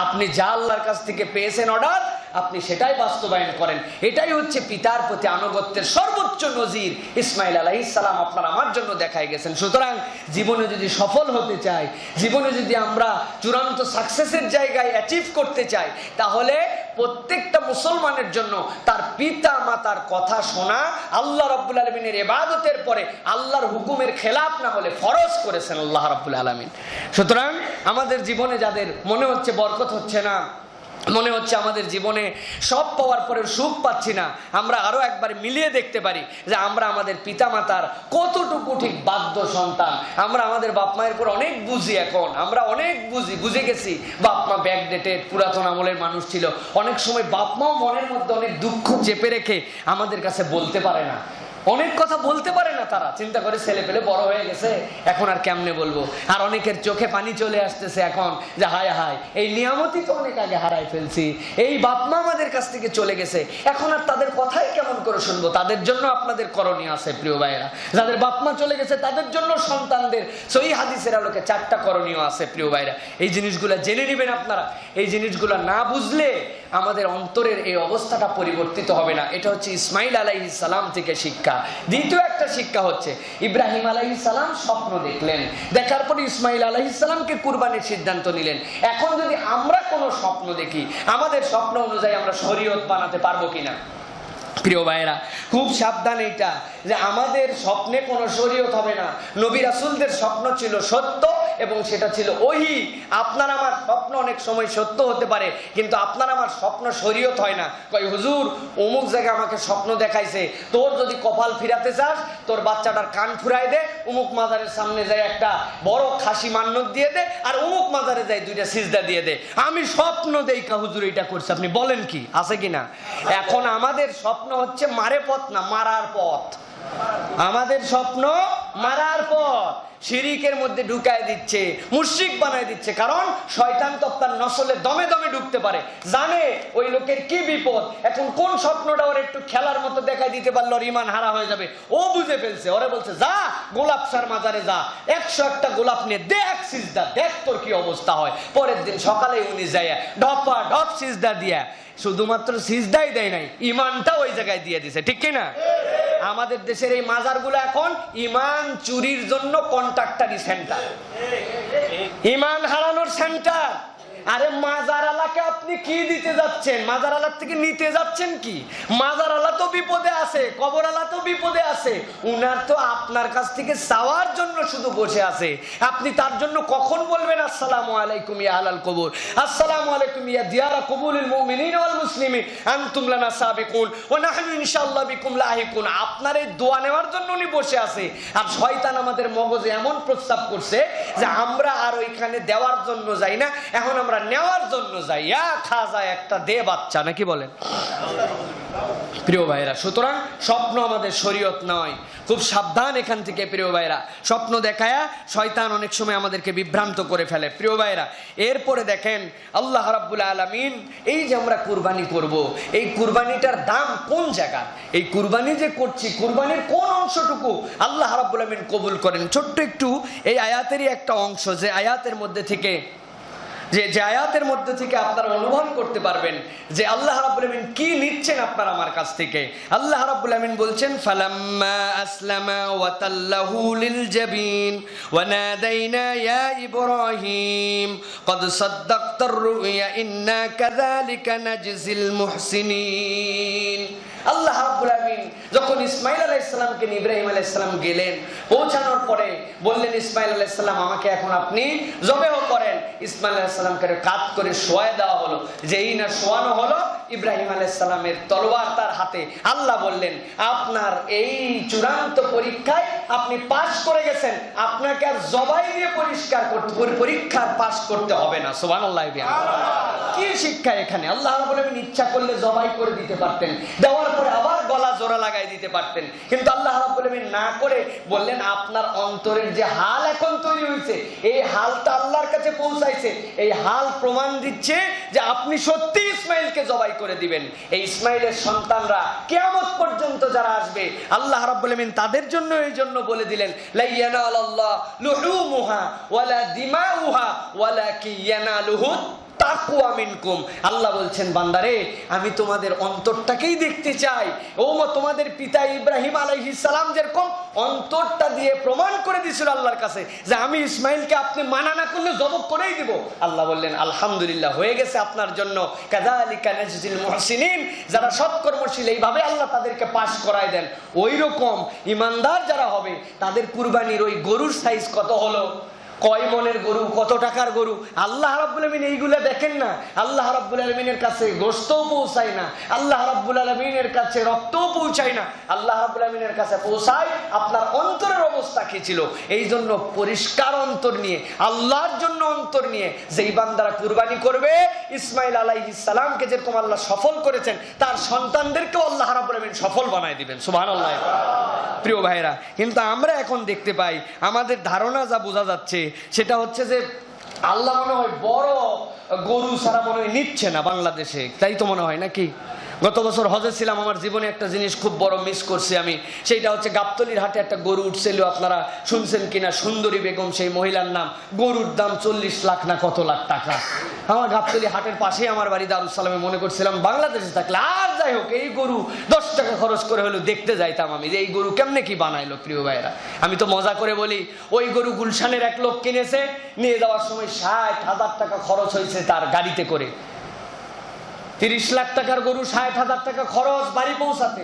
আপনি যা আল্লাহর কাছ থেকে পেয়েছেন অর্ডার, আপনি সেটাই বাস্তবায়ন করেন। এটাই হচ্ছে পিতার প্রতি আনুগত্যের সর্বোচ্চ নজির ইসমাইল আলাইহিস সালাম আপনার আমার জন্য দেখাই গেছেন। সুতরাং জীবনে যদি সফল হতে চাই, জীবনে যদি আমরা চূড়ান্ত সাকসেসের জায়গায় অ্যাচিভ করতে চাই, তাহলে প্রত্যেকটা মুসলমানের জন্য তার পিতা মাতার কথা শোনা আল্লাহ রাব্বুল আলামিনের ইবাদতের পরে আল্লাহর হুকুমের খেলাফ না হলে ফরজ করেছেন আল্লাহ রাব্বুল আলামিন। সুতরাং আমাদের জীবনে যাদের মনে হচ্ছে বরকত হচ্ছে না, মনে হচ্ছে আমাদের জীবনে সব পাওয়ার পরে সুখ পাচ্ছি না, আমরা আরো একবার মিলিয়ে দেখতে পারি যে আমরা আমাদের পিতামাতার কতটুকু ঠিক বাধ্য সন্তান। আমরা আমাদের বাপ মায়ের উপর অনেক বুঝি। এখন আমরা অনেক বুঝে গেছি বাপ মা ব্যাকডেটেড, পুরাতন আমলের মানুষ ছিল। অনেক সময় বাপ মাও মনের মধ্যে অনেক দুঃখ চেপে রেখে আমাদের কাছে বলতে পারে না, অনেক কথা বলতে পারে না। তারা চিন্তা করে ছেলে পেলে বড় হয়ে গেছে, এখন আর কেমনে বলবো। আর অনেকের চোখে পানি চলে আসতেছে এখন যে হায় হায়, এই নিয়ামতই তো অনেক আগে হারাই ফেলছি, এই বাপ মা আমাদের কাছ থেকে চলে গেছে, এখন আর তাদের কথাই কেমন করে শুনবো। তাদের জন্য আপনাদের করণীয় আছে প্রিয় ভাইয়েরা। যাদের বাপ মা চলে গেছে তাদের জন্য সন্তানদের সহিহ হাদিসের আলোকে 4টা করণীয় আছে প্রিয় ভাইয়েরা। এই জিনিসগুলো জেনে নেবেন আপনারা। এই জিনিসগুলো না বুঝলে আমাদের অন্তরের এই অবস্থাটা পরিবর্তিত হবে না। এটা হচ্ছে ইসমাইল আলাইহিস সালাম থেকে শিক্ষা। দ্বিতীয় একটা শিক্ষা হচ্ছে ইব্রাহিম আলাইহিস সালাম স্বপ্ন দেখলেন, দেখার পর ইসমাইল আলাইহিস সালামকে কুরবানির সিদ্ধান্ত নিলেন। এখন যদি আমরা কোনো স্বপ্ন দেখি, আমাদের স্বপ্ন অনুযায়ী আমরা শরীয়ত বানাতে পারবো কিনা? প্রিয় ভাইরা, খুব সাবধান এইটা যে আমাদের স্বপ্নে কোনো শরীয়ত হবে না। নবী রাসূলদের স্বপ্ন ছিল সত্য এবং সেটা ছিল ওহী। আপনার আমার স্বপ্ন অনেক সময় সত্য হতে পারে, কিন্তু আপনার আমার স্বপ্ন শরীয়ত হয় না। কয় হুজুর অমুক জায়গায় আমাকে স্বপ্ন দেখাইছে, তোর যদি কপাল ফিরাতে চাস তোর বাচ্চাটার কান ফুরাই দে, অমুক মাজারের সামনে যায় একটা বড় খাসি মান্নত দিয়ে দে, আর অমুক মাজারে যায় দুইটা সিজদা দিয়ে দে। আমি স্বপ্ন দেইকা হুজুর এটা করছে, আপনি বলেন কি আছে কিনা? এখন আমাদের স্বপ্ন হচ্ছে মারে পথ না, মারার পথ। আমাদের স্বপ্ন মারার পথ, শিরিকের মধ্যে ঢুকায় দিচ্ছে, মুশরিক বানায় দিচ্ছে। কারণ শয়তান তো আপনার নসলে দমে দমে ঢুকতে পারে, জানে ওই লোকের কি বিপদ। এখন কোন স্বপ্নটা ওর একটু খেলার মতো দেখাই দিতে পারলো ওর ইমান হারা হয়ে যাবে, ও বুঝে ফেলছে। ওরা বলছে যা গোলাপ সার মাজারে যা, 101টা গোলাপ নিয়ে দেখ সিজদা, দেখ তোর কি অবস্থা হয়। পরের দিন সকালে উনি যায় ঢপা ঢপ সিজদা দিয়া, শুধুমাত্র সিজদাই দেয় নাই, ইমানটা ওই জায়গায় দিয়ে দিছে, ঠিক কিনা? আমাদের দেশের এই মাজারগুলো এখন ইমান চুরির জন্য কন্ট্রাক্টরি সেন্টার, ইমান হারানোর সেন্টার। আরে মাজার আলাকে আপনি কি দিতে যাচ্ছেন? মাজার আলার থেকে নিতে যাচ্ছেন কি? মাজার আলা তো বিপদে আছে, কবর আলা তো বিপদে আছে, উনার তো আপনার কাছ থেকে চাওয়ার জন্য শুধু বসে আছে। আপনি তার জন্য কখন বলবেন আসসালামু আলাইকুম ইয়া আহলাল কবর, আসসালামু আলাইকুম ইয়া দিয়ারা কবুলিল মুমিনিন ওয়াল মুসলিমিন, আনতুম লানা সাবিকুন ওয়া নাহনু ইনশাআল্লাহ বিকুম লাহিকুন। আপনার এই দোয়া নেওয়ার জন্য উনি বসে আছে। আর শয়তান আমাদের মগজে এমন প্রস্তাব করছে যে আমরা আর ওইখানে দেওয়ার জন্য যাই না, এখন আমরা নেওয়ার জন্য যাই। খাজা একটা দে বাচ্চা, নাকি বলেন? প্রিয় ভাইরা, সুতরাং স্বপ্ন আমাদের শরীয়ত নয়, খুব সাবধান এখান থেকে। প্রিয় ভাইরা, স্বপ্ন দেখায়া শয়তান অনেক সময় আমাদেরকে বিভ্রান্ত করে ফেলে। প্রিয় ভাইরা, এরপরে দেখেন আল্লাহ রাব্বুল আলামিন, এই যে আমরা কুরবানি করব, এই কুরবানিটার দাম কোন জায়গা? এই কুরবানি যে করছি, কুরবানির কোন অংশটুকু আল্লাহ রাব্বুল আলামিন কবুল করেন? ছোট্ট একটু এই আয়াতেরই একটা অংশ, যে আয়াতের মধ্যে থেকে আয়াতের মধ্যে থেকে আপনারা অনুভব করতে পারবেন যে আল্লাহ রাব্বুল আমিন কি নিচ্ছেন আপনার আমার কাছ থেকে। আল্লাহ রাব্বুল আমিন বলছেন ফালাম্মা আসলামা ওয়া তাল্লাহু লিল জাবিন ওয়া নাদাইনা ইয়া ইব্রাহিম ক্বাদ সাদ্দাকতার রুয়া ইন্না কাযালিকা নাজজিল মুহসিনিন। আল্লাহ রাব্বুল আমিন যখন ইসমাইল আলাইহিস সালামকে ইব্রাহিম আলাইহিস সালাম গেলেন, পৌঁছানোর পরে বললেন ইসমাইল আলাইহিস সালাম আমাকে এখন আপনি জবেহ করেন। ইসমাইল আলাইহিস সালামকে কাত করে শোয়ায় দেওয়া হলো। যেই না শোয়ানো হলো, ইব্রাহিম আলাইহিস সালামের তলোয়ার তার হাতে। আল্লাহ বললেন আপনার এই চূড়ান্ত পরীক্ষায় আপনি পাস করে গেছেন, আপনাকে আর জবাই দিয়ে পরীক্ষার পাস করতে হবে না। সুবহানাল্লাহ। কি শিক্ষা এখানে? আল্লাহ রাব্বুল আমিন ইচ্ছা করলে জবাই করে দিতে পারতেন, দেওয়ার পরে আবার গলা জোড়া লাগাই দিতে পারতেন, কিন্তু আল্লাহ রাব্বুল আমিন না করে বললেন আপনার অন্তরের যে হাল এখন তৈরি হয়েছে, এই হালটা আল্লাহর কাছে পৌঁছাইছে। এই হাল প্রমাণ দিচ্ছে যে আপনি সত্যি ইসমাইলকে জবাই করে দিবেন। এই ইসমাইলের সন্তানরা কিয়ামত পর্যন্ত যারা আসবে, আল্লাহ রাব্বুল আমিন তাদের জন্য এই জন্য বলে দিলেন লা ইয়ানালাল্লাহ লুহুমুহা ওয়ালা দিমাউহা ওয়ালাকি ইয়ানালুহু তাকওয়া মিনকুম। আল্লাহ বলছেন বান্দারে, আমি তোমাদের অন্তরটাকেই দেখতে চাই। ও তোমাদের পিতা ইব্রাহিম আলাইহিস সালাম যেরকম অন্তরটা দিয়ে প্রমাণ করে দিয়েছিল আল্লাহর কাছে যে আমি ইসমাইলকে আপনি মানা না করলে জবাব করেই দিব। আল্লাহ বললেন আলহামদুলিল্লাহ, হয়ে গেছে আপনার জন্য। কাযালিকা নাজজিল মুহসিনিন, যারা সৎকর্মশীল এইভাবে আল্লাহ তাদেরকে পাস করায় দেন। ওই রকম ইমানদার যারা হবে তাদের কুরবানির ওই গরুর সাইজ কত হলো, কয় মনের গরু, কত টাকার গরু, আল্লাহ রাব্বুল আমিন এইগুলা দেখেন না। আল্লাহ রাব্বুল আমিনের কাছে গোশতও পৌঁছায় না, আল্লাহ রাব্বুল আমিনের কাছে রক্তও পৌঁছায় না, আল্লাহ রাব্বুল আমিনের কাছে পৌঁছায় আপনার অন্তরের অবস্থা কি ছিল। এই জন্য পরিষ্কার অন্তর নিয়ে, আল্লাহর জন্য অন্তর নিয়ে যেই বান্দারা কুরবানি করবে, ইসমাইল আলাইহিস সালামকে যেরকম আল্লাহ সফল করেছেন, তার সন্তানদেরকেও আল্লাহ রাব্বুল আমিন সফল বানায় দিবেন। সুবহানাল্লাহ। প্রিয় ভাইরা, কিন্তু আমরা এখন দেখতে পাই, আমাদের ধারণা যা বোঝা যাচ্ছে সেটা হচ্ছে যে আল্লাহ মনে হয় বড় গরু ছাড়া মনে হয় নিচ্ছে না বাংলাদেশে, তাই তো মনে হয় নাকি? গত বছর হজে ছিলাম, আমার জীবনে একটা জিনিস খুব বড় মিস করছি আমি, সেইটা হচ্ছে গাবতলীর হাটে একটা গরু উঠছিল, আপনারা শুনছেন কিনা, সুন্দরী বেগম সেই মহিলার নাম। গরুর দাম 40 লাখ না কত লাখ টাকা। আমার গাবতলী হাটের পাশেই আমার বাড়ি দারুস সালামে, মনে করছিলাম বাংলাদেশে থাকলে আর যাই হোক এই গরু 10 টাকা খরচ করে হলেও দেখতে যাইতাম আমি, যে এই গরু কেমনে কি বানাইলো। প্রিয় ভাইয়েরা, আমি তো মজা করে বলি, ওই গরু গুলশানের এক লোক কিনেছে, নিয়ে যাওয়ার সময় 60,000 টাকা খরচ হয়েছে তার গাড়িতে করে। 30 লাখ টাকার গরু, 60,000 টাকা খরচ বাড়ি পৌঁছাতে।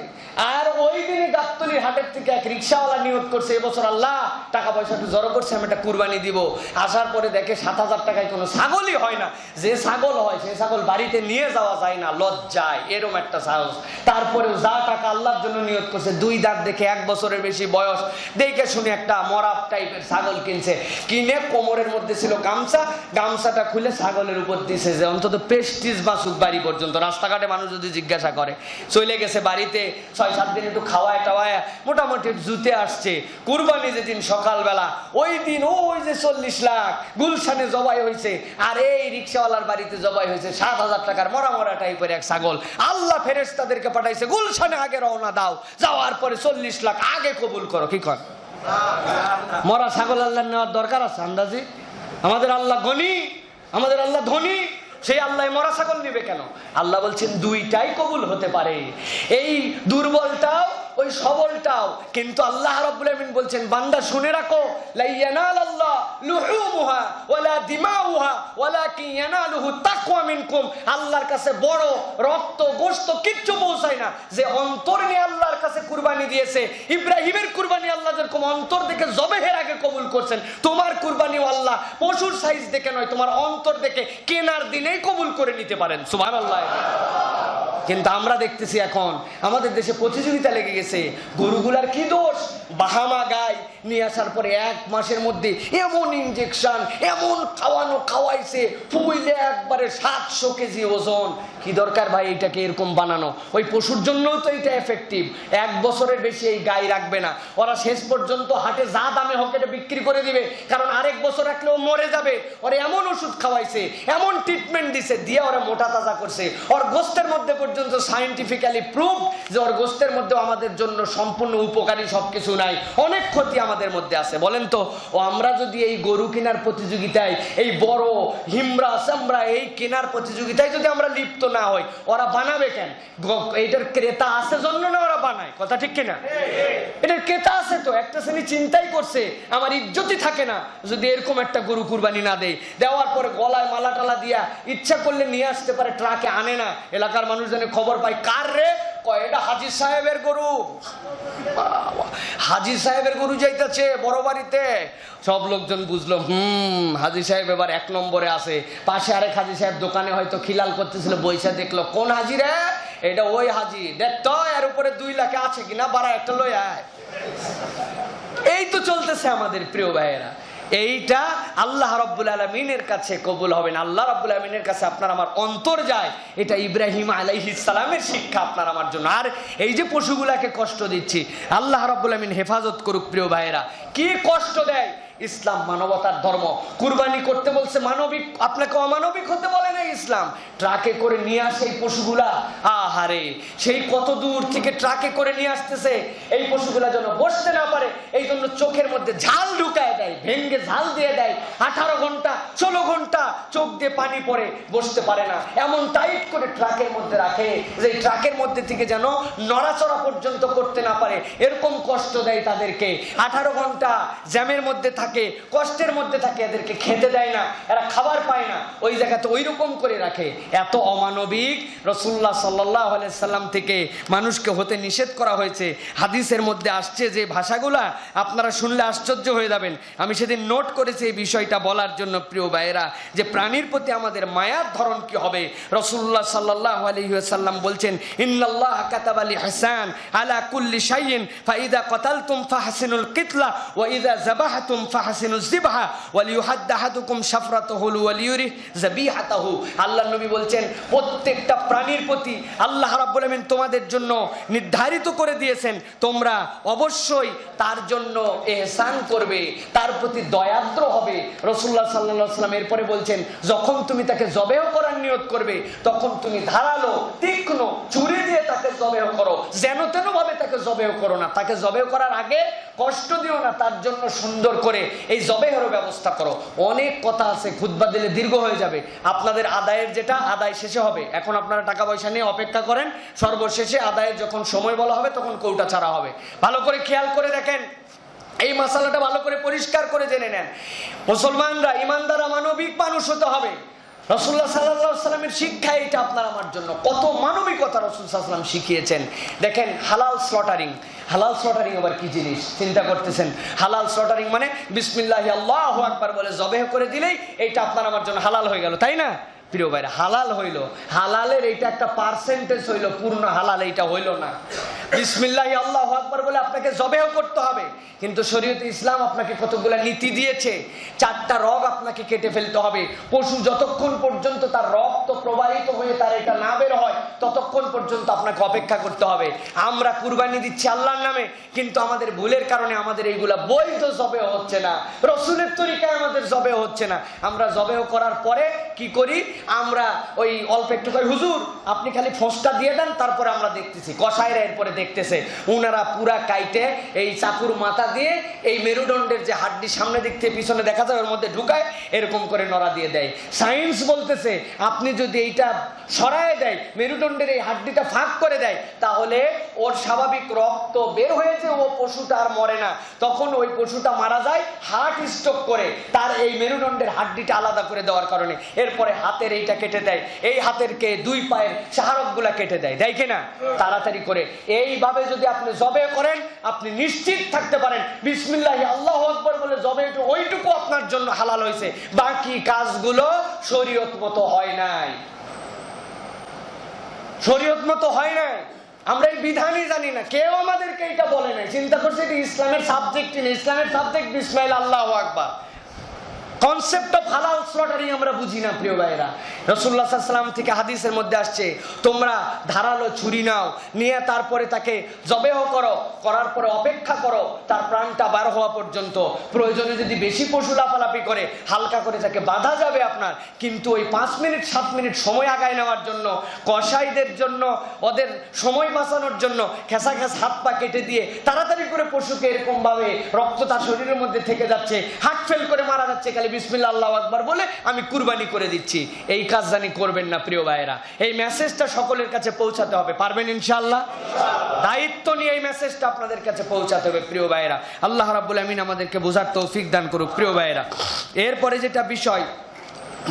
আর ওই দিনে গাবতলীর হাটের থেকে এক রিক্সাওয়ালা নিয়ত করছে, এবছর আল্লাহ টাকা পয়সা একটু জড়ো করছে, আমি একটা কুরবানি দিব। আসার পরে দেখে 7,000 টাকায় কোনো ছাগলই হয় না। যে ছাগল হয় সে ছাগল বাড়িতে নিয়ে যাওয়া যায় না, লজ্জায়, এরম একটা সাহস। তারপরেও যা টাকা আল্লাহর জন্য নিয়ত করছে, 2 দাঁত দেখে 1 বছরের বেশি বয়স, দেখে শুনে একটা মরাব টাইপের ছাগল কিনছে। কিনে কোমরের মধ্যে ছিল গামছা, গামছাটা খুলে ছাগলের উপর দিছে, যে অন্তত প্রেস্টিজ বাসুক বাড়ি পর্যন্ত। রাস্তাঘাটে মানুষ যদি জিজ্ঞাসা করে, চলে গেছে বাড়িতে 6-7 দিন একটু খাওয়ায় টাওয়ায় মোটামুটি জুতে আসছে। কুরবানি যেদিন সকালবেলা, ওই দিন ওই যে 40 লাখ গুলশানে জবাই হয়েছে, আর এই রিক্সাওয়ালার বাড়িতে জবাই হয়েছে 7,000 টাকার মরা মরা টাইপের এক ছাগল। আল্লাহ ফেরেশতাদেরকে পাঠাইছে, গুলশানে আগে রওনা দাও, যাওয়ার পরে 40 লাখ আগে কবুল করো। কি কর, মরা ছাগল আল্লাহ নেওয়ার দরকার আছে আন্দাজি? আমাদের আল্লাহ গনি, আমাদের আল্লাহ ধনী, সেই আল্লাহ মরা ছাগল নিবে কেন? আল্লাহ বলছেন দুইটাই কবুল হতে পারে, এই দুর্বলটাও ওই সবলটাও। কিন্তু আল্লাহ রাব্বুল আমিন বলছেন, বান্দা শুনে রাখো, লা ইয়ানালাল্লাহ লুহুমুহা ওয়ালা দিমাউহা ওয়ালাকিন ইয়ানালুহু তাকওয়া মিনকুম। আল্লাহর কাছে বড় রক্ত গোশত কিচ্ছু পৌঁছায় না, যে অন্তর নিয়ে আল্লাহর কাছে কুরবানি দিয়েছে। ইব্রাহিমের কুরবানি আল্লাহ যেরকম অন্তর দেখে জবেহের আগে কবুল করছেন, তোমার কুরবানিও আল্লাহ পশুর সাইজ দেখে নয়, তোমার অন্তর দেখে কেনার দিনেই কবুল করে নিতে পারেন। সুবহানাল্লাহ। কিন্তু আমরা দেখতেছি এখন আমাদের দেশে প্রতিযোগিতা লেগে গেছে। গরুগুলার কি দোষ? বাহামা গাই নিয়ে আসার পরে 1 মাসের মধ্যে এমন ইনজেকশন, এমন খাওয়াইছে, ফুইলে একবারে 700 কেজি ওজন। কি দরকার ভাই এটাকে এরকম বানানো? ওই পশুর জন্যও তো এটা এফেক্টিভ। 1 বছরের বেশি এই গাই রাখবে না, ওরা শেষ পর্যন্ত হাটে যা দামে হোক এটা বিক্রি করে দিবে, কারণ আরেক বছর রাখলেও মরে যাবে। ওরা এমন ওষুধ খাওয়াইছে, এমন ট্রিটমেন্ট দিছে, দিয়ে ওরা মোটা তাজা করছে। ওর গোস্তের মধ্যে পর্যন্ত সায়েন্টিফিক্যালি প্রুভ যে ওর গোস্তের মধ্যে আমাদের জন্য সম্পূর্ণ উপকারী সবকিছু নাই, অনেক ক্ষতি আমাদের মধ্যে আছে। বলেন তো, ও আমরা যদি এই গরু কেনার প্রতিযোগিতায়, এই বড় হিমরা চামড়া এই কেনার প্রতিযোগিতায় যদি আমরা লিপ্ত না হই, ওরা বানাবে কেন? এটার ক্রেতা আছে জন্য না ওরা বানায়, কথা ঠিক কিনা? এটার ক্রেতা আছে তো, একটা শ্রেণী চিন্তাই করছে আমার ইজ্জতই থাকে না যদি এরকম একটা গরু কুরবানি না দেয়। দেওয়ার পরে গলায় মালা টালা দিয়া ইচ্ছা করলে নিয়ে আসতে পারে, ট্রাকে আনে না। এলাকার মানুষ জানে, খবর পাই, কার রে? কয় এটা হাজী সাহেবের গরু। হাজী সাহেবের গরু যাইতেছে বড় বাড়িতে। সব লোকজন বুঝলো, হাজী সাহেব এবার 1 নম্বরে আছে। পাশে আরেক হাজী সাহেব দোকানে হয়তো খিলাল করতেছিল, বইসা দেখলো, কোন হাজী রে? এটা ওই হাজী, দেখ তো এর উপরে 2 লাখে আছে কিনা, বাড়া একটা লই আয়। এই তো চলতেছে আমাদের প্রিয় ভাইয়েরা। এইটা আল্লাহ রাব্বুল আলামিনের কাছে কবুল হবে না। আল্লাহ রাব্বুল আলামিনের কাছে আপনার আমার অন্তর যায়, এটা ইব্রাহিম আলাইহিস সালামের শিক্ষা আপনার আমার জন্য। আর এই যে পশুগুলাকে কষ্ট দিচ্ছি, আল্লাহ রাব্বুল আলামিন হেফাজত করুক। প্রিয় ভাইয়েরা, কি কষ্ট দেয় ইসলাম, মানবতার ধর্ম। কুরবানি করতে বলছে মানবিক, আপনাকে অমানবিক হতে বলে না ইসলাম। ট্রাকে করে নিয়ে আসে এই পশুগুলা, আহারে সেই কত দূর থেকে ট্রাকে করে নিয়ে আসতেছে। এই পশুগুলা যেন বসতে না পারে, এই জন্য চোখের মধ্যে ঝাল ঢুকায় দেয়, ভেঙ্গে ঝাল দিয়ে দেয়। 18 ঘন্টা 16 ঘন্টা চোখ দিয়ে পানি পড়ে, বসতে পারে না। এমন টাইট করে ট্রাকের মধ্যে রাখে যে ট্রাকের মধ্যে থেকে যেন নড়াচড়া পর্যন্ত করতে না পারে, এরকম কষ্ট দেয় তাদেরকে। 18 ঘন্টা জ্যামের মধ্যে থাকে, কষ্টের মধ্যে থাকে, এদেরকে খেতে দেয় না, এরা খাবার পায় না, ওই জায়গাতে ওই রকম করে রাখে। এত অমানবিক রাসূলুল্লাহ সাল্লাল্লাহু আলাইহি সাল্লাম থেকে মানুষকে হতে নিষেধ করা হয়েছে। হাদিসের মধ্যে আসছে যে ভাষাগুলা, আপনারা শুনলে আশ্চর্য হয়ে যাবেন। আমি সেদিন নোট করেছি এই বিষয়টা বলার জন্য প্রিয় ভাইয়েরা, যে প্রাণীর প্রতি আমাদের মায়ার ধরন কি হবে। রাসূলুল্লাহ সাল্লাল্লাহু আলাইহি ওয়াসাল্লাম বলছেন, ইন্নাল্লাহ কাতাবাল ইহসান আলা কুল্লি শাইইন ফাইদা কাতালতুম ফাহসিনুল কিতলা ওয়া ইদা যাবাহতুম ফাহসিনুজ যিবহা ওয়ালিউহাদ্দ আহাদুকুম শাফরাতাহু ওয়ালিউরিহ যাবিহাতাহু। আল্লাহর নবী বলছেন প্রত্যেকটা প্রাণীর প্রতি আল্লাহ রাব্বুল আমিন তোমাদের জন্য নির্ধারিত করে দিয়েছেন, তোমরা অবশ্যই তার জন্য ইহসান করবে, তার প্রতি দয়াদ্র হবে। রাসূলুল্লাহ সাল্লাল্লাহু আলাইহি ওয়াসাল্লাম এরপরে বলছেন যখন তুমি তাকে জবেহ করার নিয়ত করবে তখন তুমি ধারালো তীক্ষ্ণ ছুরি দিয়ে তাকে জবেহ করো, যেন তেন ভাবে তাকে জবেহ করো না। তাকে জবেহ করার আগে কষ্ট দিও না, তার জন্য সুন্দর করে এই জবেহের ব্যবস্থা করো। অনেক কথা আছে, খুতবা দিলে দীর্ঘ হয়ে যাবে। আপনাদের আদায়ের যেটা আদায় শেষে হবে, এখন আপনারা টাকা পয়সা নিয়ে অপেক্ষা করেন, সর্বশেষে আদায়ের যখন সময় বলা হবে তখন কৌটা ছাড়া হবে। ভালো করে খেয়াল করে দেখেন, এই মাসালাটা ভালো করে পরিষ্কার করে জেনে নেন। মুসলমানরা ইমানদার মানবিক মানুষ হতে হবে। রাসূলুল্লাহ সাল্লাল্লাহু আলাইহি ওয়াসাল্লামের শিক্ষা এটা আপনার আমার জন্য কত মানবিকতা রাসূল সাল্লাল্লাহু আলাইহি ওয়াসাল্লাম শিখিয়েছেন। দেখেন হালাল স্লটারিং, হালাল স্লটারিং আবার কি জিনিস চিন্তা করতেছেন? হালাল স্লটারিং মানে বিসমিল্লাহি আল্লাহু আকবার বলে জবেহ করে দিলেই এটা আপনার আমার জন্য হালাল হয়ে গেল, তাই না? প্রিয় ভাইরা, হালাল হইল, হালালের এইটা একটা পার্সেন্টেজ হইল, পূর্ণ হালাল এইটা হইল না। বিসমিল্লাহি আল্লাহু আকবার বলে আপনাকে জবেহ করতে হবে, কিন্তু শরীয়তে ইসলাম আপনাকে কতগুলা নীতি দিয়েছে। 4টা রগ আপনাকে কেটে ফেলতে হবে। পশু যতক্ষণ পর্যন্ত তার রক্ত প্রবাহিত হয়ে তার এটা না বের হয় ততক্ষণ পর্যন্ত আপনাকে অপেক্ষা করতে হবে। আমরা কুরবানি দিচ্ছি আল্লাহর নামে, কিন্তু আমাদের ভুলের কারণে আমাদের এইগুলা বৈধ জবেহ হচ্ছে না, রসুলের তরিকায় আমাদের জবেহ হচ্ছে না। আমরা জবেহ করার পরে কি করি? আমরা ওই অল্প একটু কই হুজুর আপনি খালি ফোঁসটা দিয়ে দেন, তারপরে আমরা দেখতেছি কসাইরা এরপরে দেখতেছে উনারা পুরা কাইটে এই চাকুর মাথা দিয়ে এই মেরুদণ্ডের যে হাড্ডি সামনে দিক থেকে পিছনে দেখা যায় ওর মধ্যে ঢুকায় এরকম করে নড়া দিয়ে দেয়। সায়েন্স বলতেছে আপনি যদি এইটা সরায় দেয়, মেরুদণ্ডের এই হাড্ডিটা ফাঁক করে দেয়, তাহলে ওর স্বাভাবিক রক্ত বের হয়েছে, ও পশুটা আর মরে না। তখন ওই পশুটা মারা যায় হার্ট স্ট্রোক করে, তার এই মেরুদণ্ডের হাড্ডিটা আলাদা করে দেওয়ার কারণে। এরপরে হাতের এইটা কেটে দেয়, এই হাতের কে 2 পায়ের শাহরক গুলা কেটে দেয়, দেয় কিনা? তাড়াতাড়ি করে এইভাবে যদি আপনি জবেহ করেন আপনি নিশ্চিত থাকতে পারেন বিসমিল্লাহি আল্লাহু আকবার বলে জবেহ ওইটুকু আপনার জন্য হালাল হয়েছে, বাকি কাজগুলো শরীয়ত মতো হয় নাই, শরীয়ত মতো হয় নাই। আমরা এই বিধানই জানি না, কেউ আমাদেরকে এটা বলে নাই। চিন্তা করছে এটা ইসলামের সাবজেক্ট না, ইসলামের সাবজেক্ট বিসমিল্লাহ আল্লাহু আকবার। কনসেপ্ট অফ হালাল স্লটারিং আমরা বুঝি না প্রিয় ভাইরা। রাসূলুল্লাহ সাল্লাল্লাহু আলাইহি ওয়াসাল্লাম থেকে হাদিসের মধ্যে আসছে তোমরা ধারালো ছুরি নাও, নিয়ে তারপরে তাকে জবেহ করো, করার পরে অপেক্ষা করো তার প্রাণটা বার হওয়া পর্যন্ত। প্রয়োজনে যদি বেশি পশু লাফালাফি করে হালকা করে তাকে বাঁধা যাবে আপনার, কিন্তু ওই 5 মিনিট 7 মিনিট সময় আগায় নেওয়ার জন্য, কসাইদের জন্য, ওদের সময় বাঁচানোর জন্য খেসা খেস হাত পা কেটে দিয়ে তাড়াতাড়ি করে পশুকে এরকম ভাবে রক্ত তার শরীরের মধ্যে থেকে যাচ্ছে, হার্ট ফেল করে মারা যাচ্ছে, খালি বিসমিল্লাহ আল্লাহু আকবার বলে আমি কুরবানি করে দিচ্ছি, এই কাজ জানি করবেন না প্রিয় ভাইরা। এই মেসেজটা সকলের কাছে পৌঁছাতে হবে, পারবেন ইনশাআল্লাহ? দায়িত্ব নিয়ে এই মেসেজটা আপনাদের কাছে পৌঁছাতে হবে প্রিয় ভাইরা। আল্লাহ রাব্বুল আমিন আমাদেরকে বোঝার তৌফিক দান করুক প্রিয় ভাইরা। এরপরে যেটা বিষয়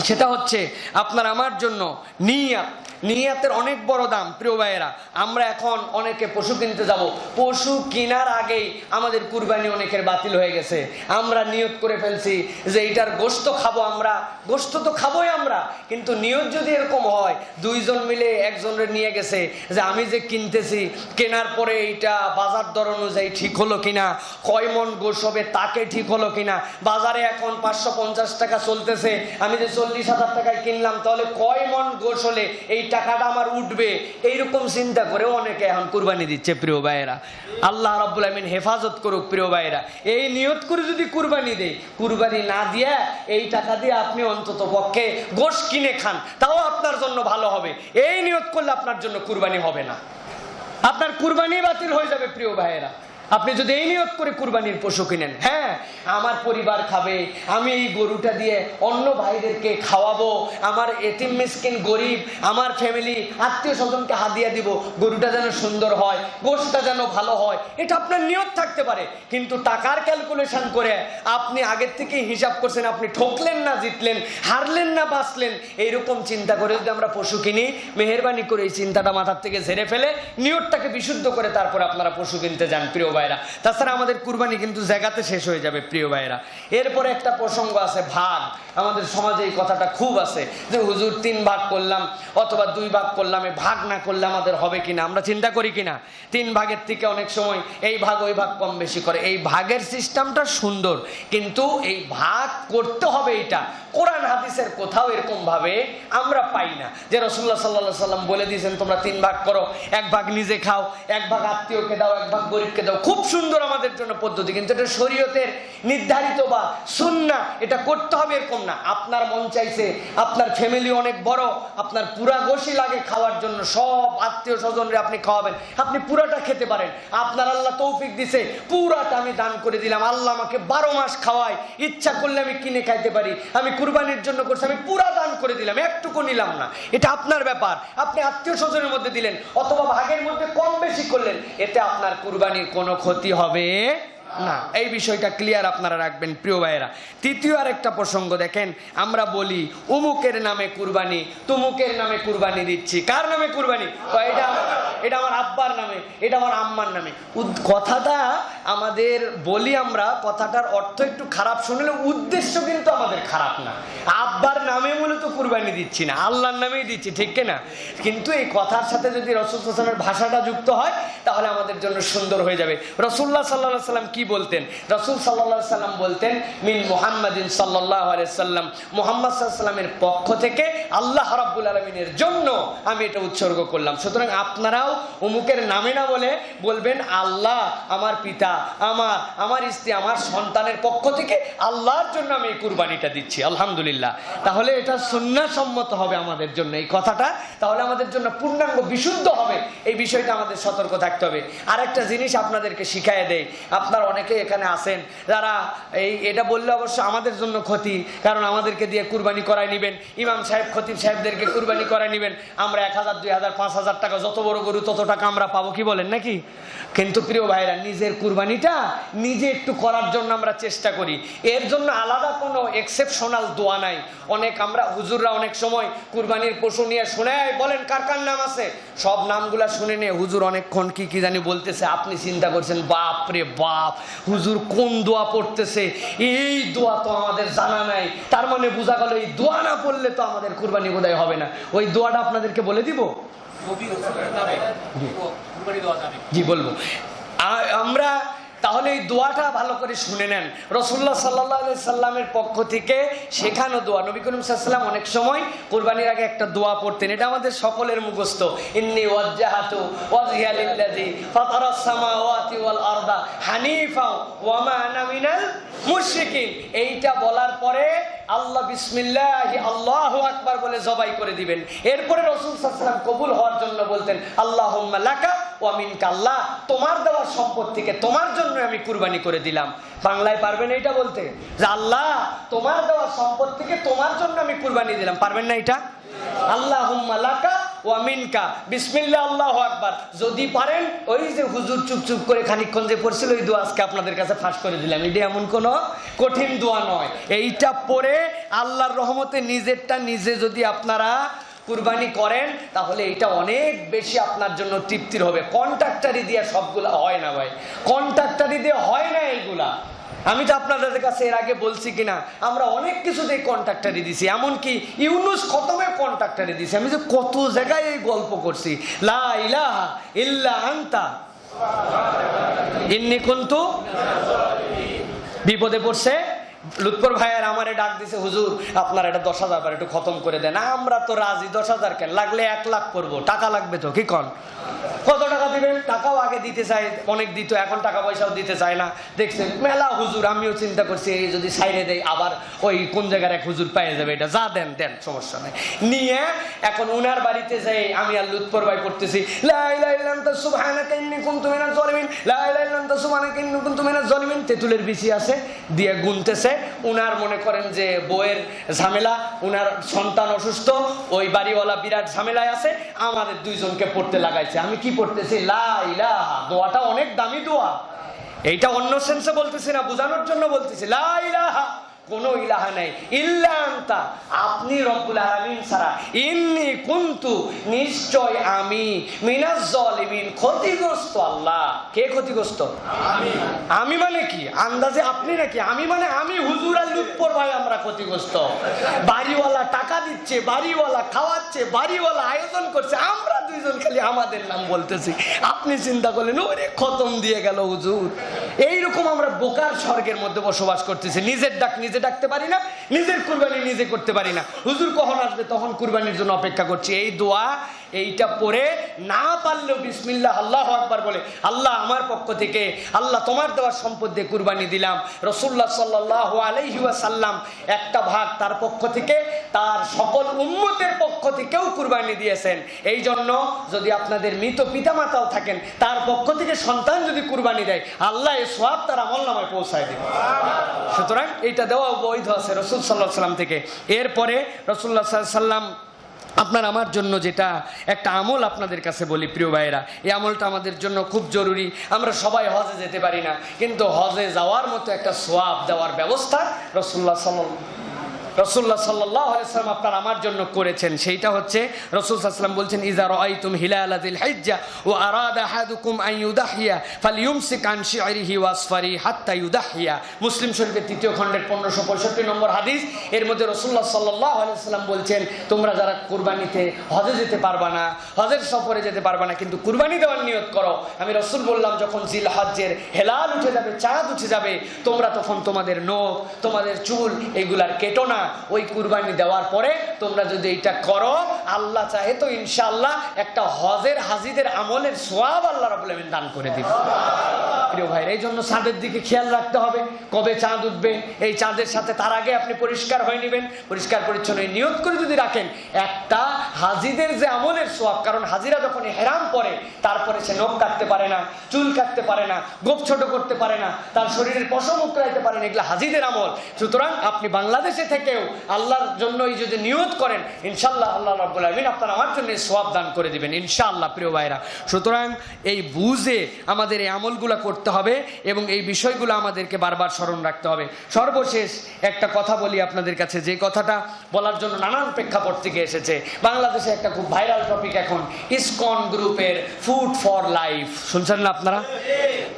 সেটা হচ্ছে আপনার আমার জন্য নিয়াত। নিয়াতের অনেক বড় দাম প্রিয় ভাইয়েরা। আমরা এখন অনেকে পশু কিনতে যাব, পশু কেনার আগেই আমাদের কুরবানি অনেকের বাতিল হয়ে গেছে। আমরা নিয়ত করে ফেলছি যে এইটার গোশত খাবো, আমরা গোশত তো খাবোই আমরা, কিন্তু নিয়ত যদি এরকম হয় 2 জন মিলে একজনের নিয়ে গেছে যে আমি যে কিনতেছি কেনার পরে এইটা বাজার দর অনুযায়ী ঠিক হলো কিনা, কয় মন গোশ হবে তাকে ঠিক হলো কিনা, বাজারে এখন 550 টাকা চলতেছে, আমি যে 40,000 টাকায় কিনলাম তাহলে কয় মন গোশ হলে এই টাকাটা আমার উঠবে, এইরকম চিন্তা করে অনেকে এখন কুরবানি দিচ্ছে প্রিয় ভাইয়েরা। আল্লাহ রাব্বুল আমিন হেফাজত করুক প্রিয় ভাইয়েরা। এই নিয়ত করে যদি কুরবানি দেয়, কুরবানি না দিয়ে এই টাকা দিয়ে আপনি অন্তত পক্ষে গোশ কিনে খান, তাও আপনার জন্য ভালো হবে। এই নিয়ত করলে আপনার জন্য কুরবানি হবে না, আপনার কুরবানি বাতিল হয়ে যাবে প্রিয় ভাইয়েরা। আপনি যদি এই নিয়ত করে কুরবানির পশু কিনেন, হ্যাঁ আমার পরিবার খাবে, আমি এই গরুটা দিয়ে অন্য ভাইদেরকে খাওয়াবো, আমার এতিম মিসকিন গরিব আমার ফ্যামিলি আত্মীয় স্বজনকে হাদিয়া দিব, গরুটা যেন সুন্দর হয়, গোশতটা যেন ভালো হয়, এটা আপনার নিয়ত থাকতে পারে। কিন্তু টাকার ক্যালকুলেশন করে আপনি আগের থেকে হিসাব করছেন, আপনি ঠকলেন না জিতলেন, হারলেন না বাঁচলেন, এইরকম চিন্তা করে যদি আমরা পশু কিনি, মেহেরবানি করে এই চিন্তাটা মাথার থেকে ঝেড়ে ফেলে নিয়তটাকে বিশুদ্ধ করে তারপরে আপনারা পশু কিনতে যান প্রিয় ভাইরা। তাছাড়া আমাদের কুরবানি কিন্তু জায়গাতে শেষ হয়ে যাবে প্রিয় ভাইরা। এরপরে একটা প্রসঙ্গ আছে ভাগ। আমাদের সমাজে এই কথাটা খুব আছে যে হুজুর 3 ভাগ করলাম অথবা 2 ভাগ করলাম, এই ভাগ না করলে আমাদের হবে কিনা, আমরা চিন্তা করি কিনা 3 ভাগের থেকে অনেক সময় এই ভাগ ওই ভাগ কম বেশি করে। এই ভাগের সিস্টেমটা সুন্দর, কিন্তু এই ভাগ করতে হবে এটা কোরআন হাদিসের কোথাও এরকম ভাবে আমরা পাই না যে রাসূলুল্লাহ সাল্লাল্লাহু আলাইহি সাল্লাম বলে দিয়েছেন তোমরা 3 ভাগ করো, 1 ভাগ নিজে খাও, 1 ভাগ আত্মীয়কে দাও, 1 ভাগ গরিবকে দাও। খুব সুন্দর আমাদের জন্য পদ্ধতি, কিন্তু এটা শরীয়তের নির্ধারিত বা সুন্নাহ, এটা করতে হবে এরকম না। আপনার মন চাইছে, আপনার ফ্যামিলি অনেক বড়, আপনার পুরা গোশি লাগে খাওয়ার জন্য, সব আত্মীয় স্বজনরে আপনি খাওয়াবেন, আপনি পুরাটা খেতে পারেন। আপনার আল্লাহ তৌফিক দিছে পুরাটা আমি দান করে দিলাম, আল্লাহ আমাকে 12 মাস খাওয়ায়, ইচ্ছা করলে আমি কিনে খাইতে পারি, আমি কুরবানির জন্য করছি, আমি পুরা দান করে দিলাম, একটুকু নিলাম না, এটা আপনার ব্যাপার। আপনি আত্মীয় স্বজনের মধ্যে দিলেন অথবা ভাগের মধ্যে কম বেশি করলেন, এতে আপনার কুরবানির কোনো ক্ষতি হবে না। এই বিষয়টা ক্লিয়ার আপনারা রাখবেন প্রিয় ভাইয়েরা। তৃতীয় আরেকটা প্রসঙ্গ দেখেন, আমরা বলি উমুকের নামে কুরবানি, তুমুকের নামে কুরবানি দিচ্ছি। কার নামে কুরবানি? এটা আমার আব্বার নামে, এটা আমার আম্মার নামে। কথাটা আমাদের বলি আমরা, কথাটার অর্থ একটু খারাপ শুনলে উদ্দেশ্য কিন্তু আমাদের খারাপ না। আব্বার নামে মূলত কুরবানি দিচ্ছি না, আল্লাহর নামেই দিচ্ছি, ঠিক কিনা? কিন্তু এই কথার সাথে যদি রাসূল সাল্লাল্লাহু আলাইহি ওয়াসাল্লামের ভাষাটা যুক্ত হয় তাহলে আমাদের জন্য সুন্দর হয়ে যাবে। রাসূলুল্লাহ সাল্লাল্লাহু আলাইহি ওয়াসাল্লাম কি বলতেন? রাসূল সাল্লাল্লাহু আলাইহি ওয়াসাল্লাম বলতেন মিন মুহাম্মাদিন সাল্লাল্লাহু আলাইহি ওয়াসাল্লাম, মুহাম্মদ সাল্লাল্লাহু আলাইহি ওয়াসাল্লামের পক্ষ থেকে আল্লাহ রাব্বুল আলামিনের জন্য আমি এটা উৎসর্গ করলাম। সুতরাং আপনারাও অমুকের নামে না বলে বলবেন আল্লাহ, আমার পিতা, আমার স্ত্রী, আমার সন্তানের পক্ষ থেকে আল্লাহর জন্য আমি এই কুরবানিটা দিচ্ছি, আলহামদুলিল্লাহ। তাহলে এটা সুন্নাহ সম্মত হবে আমাদের জন্য এই কথাটা, তাহলে আমাদের জন্য পূর্ণাঙ্গ বিশুদ্ধ হবে। এই বিষয়টা আমাদের সতর্ক থাকতে হবে। আরেকটা জিনিস আপনাদেরকে শিখাইয়ে দেই, আপনারা অনেকে এখানে আছেন যারা এটা বললে অবশ্য আমাদের জন্য ক্ষতি, কারণ আমাদেরকে দিয়ে কুরবানি করাই নেবেন, ইমাম সাহেব খতিব সাহেবদেরকে কুরবানি করাই নেবেন, আমরা 1000 2000 5000 টাকা, যত বড় গরু তত টাকা আমরা পাবো, কি বলেন নাকি? কিন্তু প্রিয় ভাইরা, নিজের কুরবানিটা নিজে একটু করার জন্য আমরা চেষ্টা করি, এর জন্য আলাদা কোনো এক্সেপশনাল দোয়া নাই। আমরা হুজুররা অনেক সময় কুরবানির পশু নিয়ে শুনে বলেন কার কার নাম আছে, সব নামগুলা শুনে নিয়ে হুজুর অনেকক্ষণ কি জানি বলতেছে, আপনি চিন্তা করছেন বাপ রে বাপ, হুজুর কোন দোয়া পড়তেছে, এই দোয়া তো আমাদের জানা নাই, তার মানে বোঝা গেল এই দোয়া না পড়লে তো আমাদের কুরবানি বোধহয় হবে না। ওই দোয়াটা আপনাদেরকে বলে দিব? জি বলবো। আমরা তাহলে এই দোয়াটা ভালো করে শুনে নেন। রাসূলুল্লাহ সাল্লাল্লাহু আলাইহি সাল্লামের পক্ষ থেকে শেখানো দোয়া। নবী করিম সাল্লাল্লাহু আলাইহি ওয়াসাল্লাম অনেক সময় কুরবানির আগে একটা দোয়া পড়তেন, এটা আমাদের সকলের মুখস্থ। ইন্নী ওয়াজ্জাহাতু ওয়াজহিয়া লিল্লাযী ফাতারাস সামাওয়াতি ওয়াল আরদা হানিফা ওয়া মা আনা মিনাল মুশরিকিন। এইটা বলার পরে আল্লাহ বিসমিল্লাহি আল্লাহু আকবার বলে জবাই করে দিবেন। এরপরে রাসূল সাল্লাল্লাহু আলাইহি ওয়াসাল্লাম কবুল হওয়ার জন্য বলতেন আল্লাহুম্মা লাকা ওয়া মিনকা, আল্লাহ তোমার দেওয়া সম্পদ থেকে তোমার জন্য আমি কুরবানি করে দিলাম। বাংলায় পারবেন এটা বলতে যে আল্লাহ তোমার দেওয়া সম্পদ থেকে তোমার জন্য আমি কুরবানি দিলাম? পারবেন না এটা? আল্লাহুম্মা লাকা ওয়া মিনকা বিসমিল্লাহ আল্লাহু আকবার। যদি পারেন ওই যে হুজুর চুপ চুপ করে খানিকক্ষণ যে পড়ছিল ওই দোয়া আজকে আপনাদের কাছে ফাঁস করে দিলাম। এটা এমন কোনো কঠিন দোয়া নয়। এইটা পড়ে আল্লাহর রহমতে নিজেরটা নিজে যদি আপনারা কুরবানি করেন তাহলে এটা অনেক বেশি আপনার জন্য তৃপ্তির হবে। কন্ট্রাক্টারি দিয়ে সবগুলা হয় না ভাই, কন্ট্রাক্টারি দিয়ে হয় না এইগুলা। আমি তো আপনাদের কাছে এর আগে বলছি কিনা, আমরা অনেক কিছুতেই কন্ট্রাক্টারি দিছি, এমনকি ইউনুস খতমে কন্ট্রাক্টারি দিছি। আমি যে কত জায়গায় এই গল্প করছি, লা ইলাহা ইল্লা আনতা ইন্নী কুনতু, বিপদে পড়ছে লুৎফর ভাইয়ার আমারে ডাক দিছে, হুজুর আপনার এটা 10,000 বার একটু খতম করে দেন। আমরা তো রাজি, 10,000 কেন, লাগলে 1 লাখ করবো, টাকা লাগবে তো, কি কন? কত টাকা দিবেন? টাকাও আগে দিতে চাই, অনেক দিত, এখন টাকা পয়সাও দিতে চায় না। দেখছেন মেলা হুজুর, আমিও চিন্তা করছি এই যদি সাইডে দেয় আবার ওই কোন জায়গার এক হুজুর পেয়ে যাবে, এটা যা দেন দেন, সমস্যা নেই। নিয়ে এখন উনার বাড়িতে যাই আমি আর লুৎফর ভাই পড়তেছি লা ইলাহা ইল্লা আনতা সুবহানাকা ইন্নী কুনতু মিনাজ জালিমিন, লা ইলাহা ইল্লা আনতা সুবহানাকা ইন্নী কুনতু মিনাজ জালিমিন। তেঁতুলের বিচি আছে দিয়ে গুনতেছে। উনার মনে করেন যে বউয়ের ঝামেলা, উনার সন্তান অসুস্থ, ওই বাড়িওয়ালা বিরাট ঝামেলায় আছে, আমাদের দুইজনকে পড়তে লাগাইছে। আমি কি পড়তেছি? লা ইলাহা। দোয়াটা অনেক দামি দোয়া, এইটা অন্য সেন্সে বলতেছি না, বোঝানোর জন্য বলতেছি। লা ইলাহা কোনো ইলাহা নাই ইল্লা আনতা, আপনি রব্বুল আলামিন ছাড়া, ইন্নী কুনতু, নিশ্চয় আমি, মিনাজ জালিমিন, ক্ষতিগ্রস্ত। আল্লাহ কে ক্ষতিগ্রস্ত? আমি মানে কি আন্দাজে আপনি নাকি? আমি মানে আমি, হুজুর আর লুৎফর ভাই আমরা ক্ষতিগ্রস্ত। বাড়িওয়ালা টাকা দিচ্ছে, বাড়িওয়ালা খাওয়াচ্ছে, বাড়িওয়ালা আয়োজন করছে, আমরা দুইজন খালি আমাদের নাম বলতেছি। আপনি চিন্তা করলেন ওরে খতম দিয়ে গেল হুজুর। এইরকম আমরা বোকার স্বর্গের মধ্যে বসবাস করতেছি। নিজের ডাক নিজে ডাকতে পারি না, নিজের কুরবানি নিজে করতে পারি না। হুজুর কখন আসবে তখন কুরবানির জন্য অপেক্ষা করছি। এই দোয়া এইটা পড়ে না পারলেও বিসমিল্লাহ আল্লাহু আকবার বলে, আল্লাহ আমার পক্ষ থেকে, আল্লাহ তোমার দেওয়ার সম্পদ দিয়ে কুরবানি দিলাম। রাসূলুল্লাহ সাল্লাল্লাহু আলাইহি ওয়াসাল্লাম একটা ভাগ তার পক্ষ থেকে, তার সকল উম্মতের পক্ষ থেকেও কুরবানি দিয়েছেন। এই জন্য যদি আপনাদের মৃত পিতামাতাও থাকেন, তার পক্ষ থেকে সন্তান যদি কুরবানি দেয়, আল্লাহ এই সওয়াব তার আমলনামায় পৌঁছায় দেবে। সুতরাং এইটা দেওয়া বৈধ আছে রাসূল সাল্লাল্লাহু আলাইহি ওয়াসাল্লাম থেকে। এরপরে রাসূলুল্লাহ সাল্লাল্লাহু আলাইহি ওয়াসাল্লাম আপনার আমার জন্য যেটা একটা আমল আপনাদের কাছে বলি প্রিয় ভাইয়েরা, এই আমলটা আমাদের জন্য খুব জরুরি। আমরা সবাই হজে যেতে পারি না, কিন্তু হজে যাওয়ার মতো একটা সওয়াব দেওয়ার ব্যবস্থা রাসূলুল্লাহ সাল্লাল্লাহু আলাইহি ওয়াসাল্লাম আপনার আমার জন্য করেছেন। সেইটা হচ্ছে রাসূল সাল্লাল্লাহু আলাইহি ওয়াসাল্লাম বলছেন, ইযা রাআইতুম হিলালা যিল হিজ্জা ওয়া আরাদা আহাদুকুম আন ইউদাহিয়া ফালইউমসিক আন শি'রিহি ওয়া আসফারি হাত্তা ইউদাহিয়া। মুসলিম শরীফের 3য় খণ্ডের 1565 নম্বর হাদিস। এর মধ্যে রাসূলুল্লাহ সাল্লাল্লাহু আলাইহি ওয়াসাল্লাম বলছেন, তোমরা যারা কুরবানিতে হজে যেতে পারবা না, হজের সফরে যেতে পারবা না, কিন্তু কুরবানি দেওয়ার নিয়ত করো। আমি রাসূল বললাম, যখন জিলহজ্জের হেলাল উঠে যাবে, চাঁদ উঠে যাবে, তোমরা তখন তোমাদের নখ, তোমাদের চুল এগুলার কেটো না। ওই কুরবানি দেওয়ার পরে তোমরা যদি এটা করো, আল্লাহ চাহে তো ইনশাআল্লাহ একটা হজের হাজিদের আমলের সওয়াব আল্লাহ রাব্বুল আলামিন দান করে দিবেন। প্রিয় ভাইরা, এই জন্য চাঁদের দিকে খেয়াল রাখতে হবে, কবে চাঁদ উঠবে। এই চাঁদের সাথে তার আগে আপনি পরিষ্কার হয়ে নেবেন, পরিষ্কার পরিচ্ছন্ন নিয়ত করে যদি রাখেন, একটা হাজিদের যে আমলের সওয়াব, কারণ হাজিরা যখন ইহরাম পরে, তারপরে সে নখ কাটতে পারে না, চুল কাটতে পারে না, গোপ ছোট করতে পারে না, তার শরীরের পশম উকড়াইতে পারে না, এগুলো হাজিদের আমল। সুতরাং আপনি বাংলাদেশে থেকেও আল্লাহর জন্য যদি নিয়ত করেন, ইনশাআল্লাহ আল্লাহ রাব্বুল আলামিন আপনার আমার জন্য সওয়াব দান করে দিবেন ইনশাআল্লাহ। প্রিয় ভাইরা, সুতরাং এই বুঝে আমাদের এই আমলগুলো করতে হবে এবং এই বিষয়গুলো আমাদেরকে বারবার স্মরণ রাখতে হবে। সর্বশেষ একটা কথা বলি আপনাদের কাছে, যে কথাটা বলার জন্য নানান প্রেক্ষাপট থেকে এসেছে। বাংলাদেশে একটা খুব ভাইরাল টপিক এখন, ইসকন গ্রুপের ফুড ফর লাইফ। শুনছেন না আপনারা?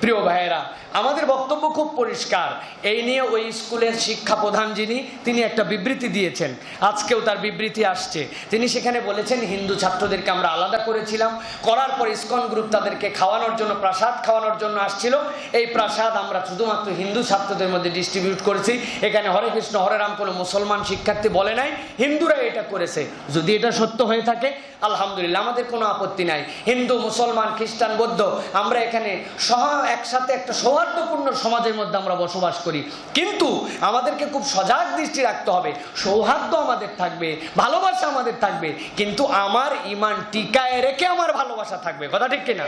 প্রিয় ভাইয়েরা, আমাদের বক্তব্য খুব পরিষ্কার। এই নিয়ে ওই স্কুলের শিক্ষা প্রধান যিনি, তিনি একটা বিবৃতি দিয়েছেন, আজকেও তার বিবৃতি আসছে। তিনি সেখানে বলেছেন, হিন্দু ছাত্রদেরকে আমরা আলাদা করেছিলাম, করার পর ইসকন গ্রুপ তাদেরকে খাওয়ানোর জন্য, প্রসাদ খাওয়ানোর জন্য আসছিল। এই প্রসাদ আমরা শুধুমাত্র হিন্দু ছাত্রদের মধ্যে ডিস্ট্রিবিউট করেছি। এখানে হরে কৃষ্ণ হরে রাম কোনো মুসলমান শিক্ষার্থী বলে নাই, হিন্দুরা এটা করেছে। যদি এটা সত্য হয়ে থাকে আলহামদুলিল্লাহ, আমাদের কোনো আপত্তি নাই। হিন্দু, মুসলমান, খ্রিস্টান, বৌদ্ধ, আমরা এখানে একসাথে একটা সৌহার্দ্যপূর্ণ সমাজের মধ্যে আমরা বসবাস করি। কিন্তু আমাদেরকে খুব সজাগ দৃষ্টি রাখতে হবে। সৌহার্দ্য আমাদের থাকবে, ভালোবাসা আমাদের থাকবে, কিন্তু আমার ঈমান টিকায় রেখে আমার ভালোবাসা থাকবে। কথা ঠিক কিনা?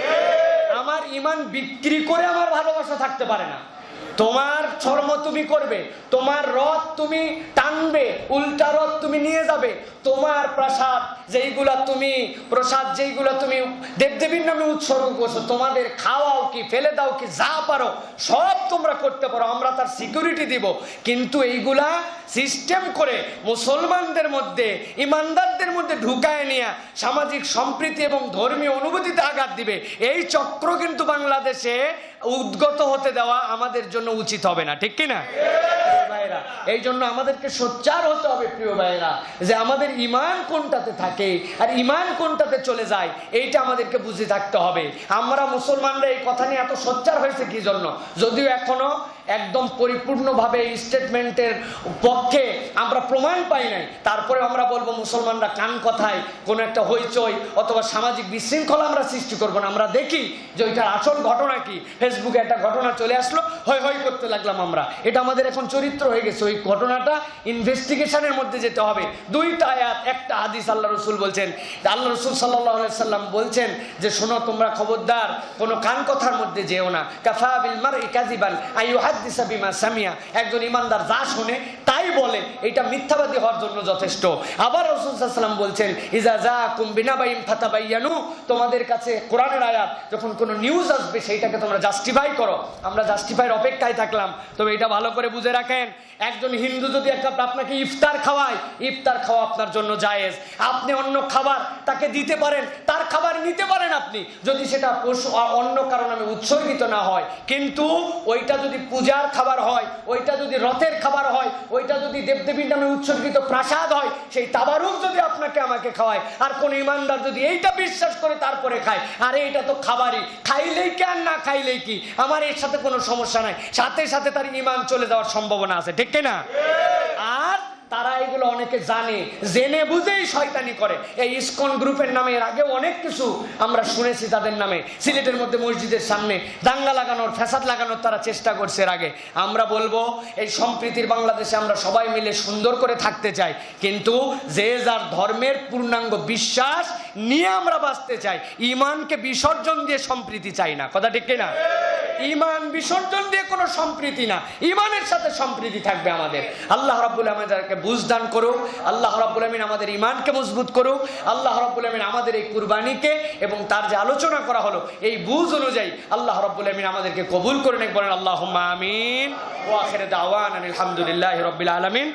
আমার ঈমান বিক্রি করে আমার ভালোবাসা থাকতে পারে না। তোমার ধর্ম তুমি করবে, তোমার রথ তুমি টানবে, উল্টা রথ তুমি নিয়ে যাবে, তোমার প্রসাদ যেইগুলা তুমি দেবদেবীর নামে উৎসর্গ করছো, তোমাদের খাওয়াও কি, ফেলে দাও কি, যা পারো সব তোমরা করতে পারো, আমরা তার সিকিউরিটি দিব। কিন্তু এইগুলা সিস্টেম করে মুসলমানদের মধ্যে, ইমানদারদের মধ্যে ঢুকায় নিয়ে সামাজিক সম্প্রীতি এবং ধর্মীয় অনুভূতিতে আঘাত দিবে, এই চক্র কিন্তু বাংলাদেশে উদ্গত হতে দেওয়া আমাদের জন্য উচিত হবে না। ঠিক কিনা ভাইরা? এই জন্য আমাদেরকে সোচ্চার হতে হবে প্রিয় ভাইরা, যে আমাদের ঈমান কোনটাতে থাকে আর ঈমান কোনটাতে চলে যায়, এইটা আমাদেরকে বুঝে থাকতে হবে। আমরা মুসলমানরা এই কথা নিয়ে এত সোচ্চার হয়েছে কি জন্য? যদিও এখনো একদম পরিপূর্ণভাবে এই স্টেটমেন্টের পক্ষে আমরা প্রমাণ পাই নাই, তারপরে আমরা বলবো মুসলমানরা কান কথায় কোনো একটা হইচই অথবা সামাজিক বিশৃঙ্খলা আমরা সৃষ্টি করবো না। আমরা দেখি যে ওইটার আসল ঘটনা কি। ফেসবুকে একটা ঘটনা চলে আসলো, হই হই করতে লাগলাম আমরা, এটা আমাদের এখন চরিত্র হয়ে গেছে। ওই ঘটনাটা ইনভেস্টিগেশনের মধ্যে যেতে হবে। 2টা আয়াত, একটা হাদিস। আল্লাহ রসুল বলছেন, আল্লাহ রসুল সাল্লাল্লাহু আলাইহি সাল্লাম বলছেন যে শোনো, তোমরা খবরদার কোনো কান কথার মধ্যে যেও না। কাফা বিল মারই কাযিবান আইয়ুহাদ্দিসা বিমা সামিয়া। একজন ইমানদার যা শোনে তাই বলে, এটা মিথ্যাবাদী হওয়ার জন্য যথেষ্ট। আবার রাসূল সাল্লাল্লাহু আলাইহি ওয়াসাল্লাম বলছেন, ইজা জাকুম বিনাবাইন ফাতাবায়ানু, তোমাদের কাছে কোরআনের আয়াত যখন কোনো নিউজ আসবে সেইটাকে তোমরা জাস্টিফাই করো। আমরা জাস্টিফাইয়ের অপেক্ষায় থাকলাম। তবে এটা ভালো করে বুঝে রাখেন, একজন হিন্দু যদি আপনাকে ইফতার খাওয়ায়, ইফতার খাওয়া আপনার জন্য জায়েজ। আপনি অন্য খাবার তাকে দিতে পারেন, তার খাবার নিতে পারেন আপনি, যদি সেটা অন্য কারণ নামে উৎসর্গিত না হয়। কিন্তু ওইটা যদি পূজার খাবার হয়, ওইটা যদি রথের খাবার হয়, ওইটা যদি দেবদেবীর নামে উৎসর্গিত প্রাসাদ হয়, সেই তাবারুক যদি আপনাকে আমাকে খাওয়ায়, আর কোন ইমানদার যদি এইটা বিশ্বাস করে তারপরে খায়, আরে এটা তো খাবারই, খাইলেই কি আর না খাইলেই কি, আমার এর সাথে কোনো সমস্যা নাই, সাথে সাথে তার ঈমান চলে যাওয়ার সম্ভাবনা আছে, ঠিক কিনা? আর তারা এগুলো অনেকে জানে, জেনে বুঝেই শয়তানি করে। এই ইসকন গ্রুপের নামে এর আগে অনেক কিছু আমরা শুনেছি তাদের নামে। সিলেটের মধ্যে মসজিদের সামনে দাঙ্গা লাগানোর, ফ্যাসাদ লাগানোর তারা চেষ্টা করছে এর আগে। আমরা বলবো, এই সম্প্রীতির বাংলাদেশে আমরা সবাই মিলে সুন্দর করে থাকতে চাই, কিন্তু যে যার ধর্মের পূর্ণাঙ্গ বিশ্বাস নিয়ে আমরা বাঁচতে চাই। ঈমানকে বিসর্জন দিয়ে সম্প্রীতি চাই না, কথা ঠিক কিনা? ঈমান বিসর্জন দিয়ে কোনো সম্প্রীতি না, ঈমানের সাথে সম্প্রীতি থাকবে আমাদের। আল্লাহ রাব্বুল আলামিন আমাদেরকে বুঝদান করুক, আল্লাহ রাব্বুল আলামিন আমাদের ঈমানকে মজবুত করুক, আল্লাহ রাব্বুল আলামিন আমাদের এই কুরবানিকে এবং তার যে আলোচনা করা হলো এই বুঝ অনুযায়ী আল্লাহ রাব্বুল আলামিন আমাদেরকে কবুল করে নেন, বলেন আল্লাহুম্মা আমিন। ওয়া আখিরু দাওয়ানা আলহামদুলিল্লাহি রাব্বিল আলামিন।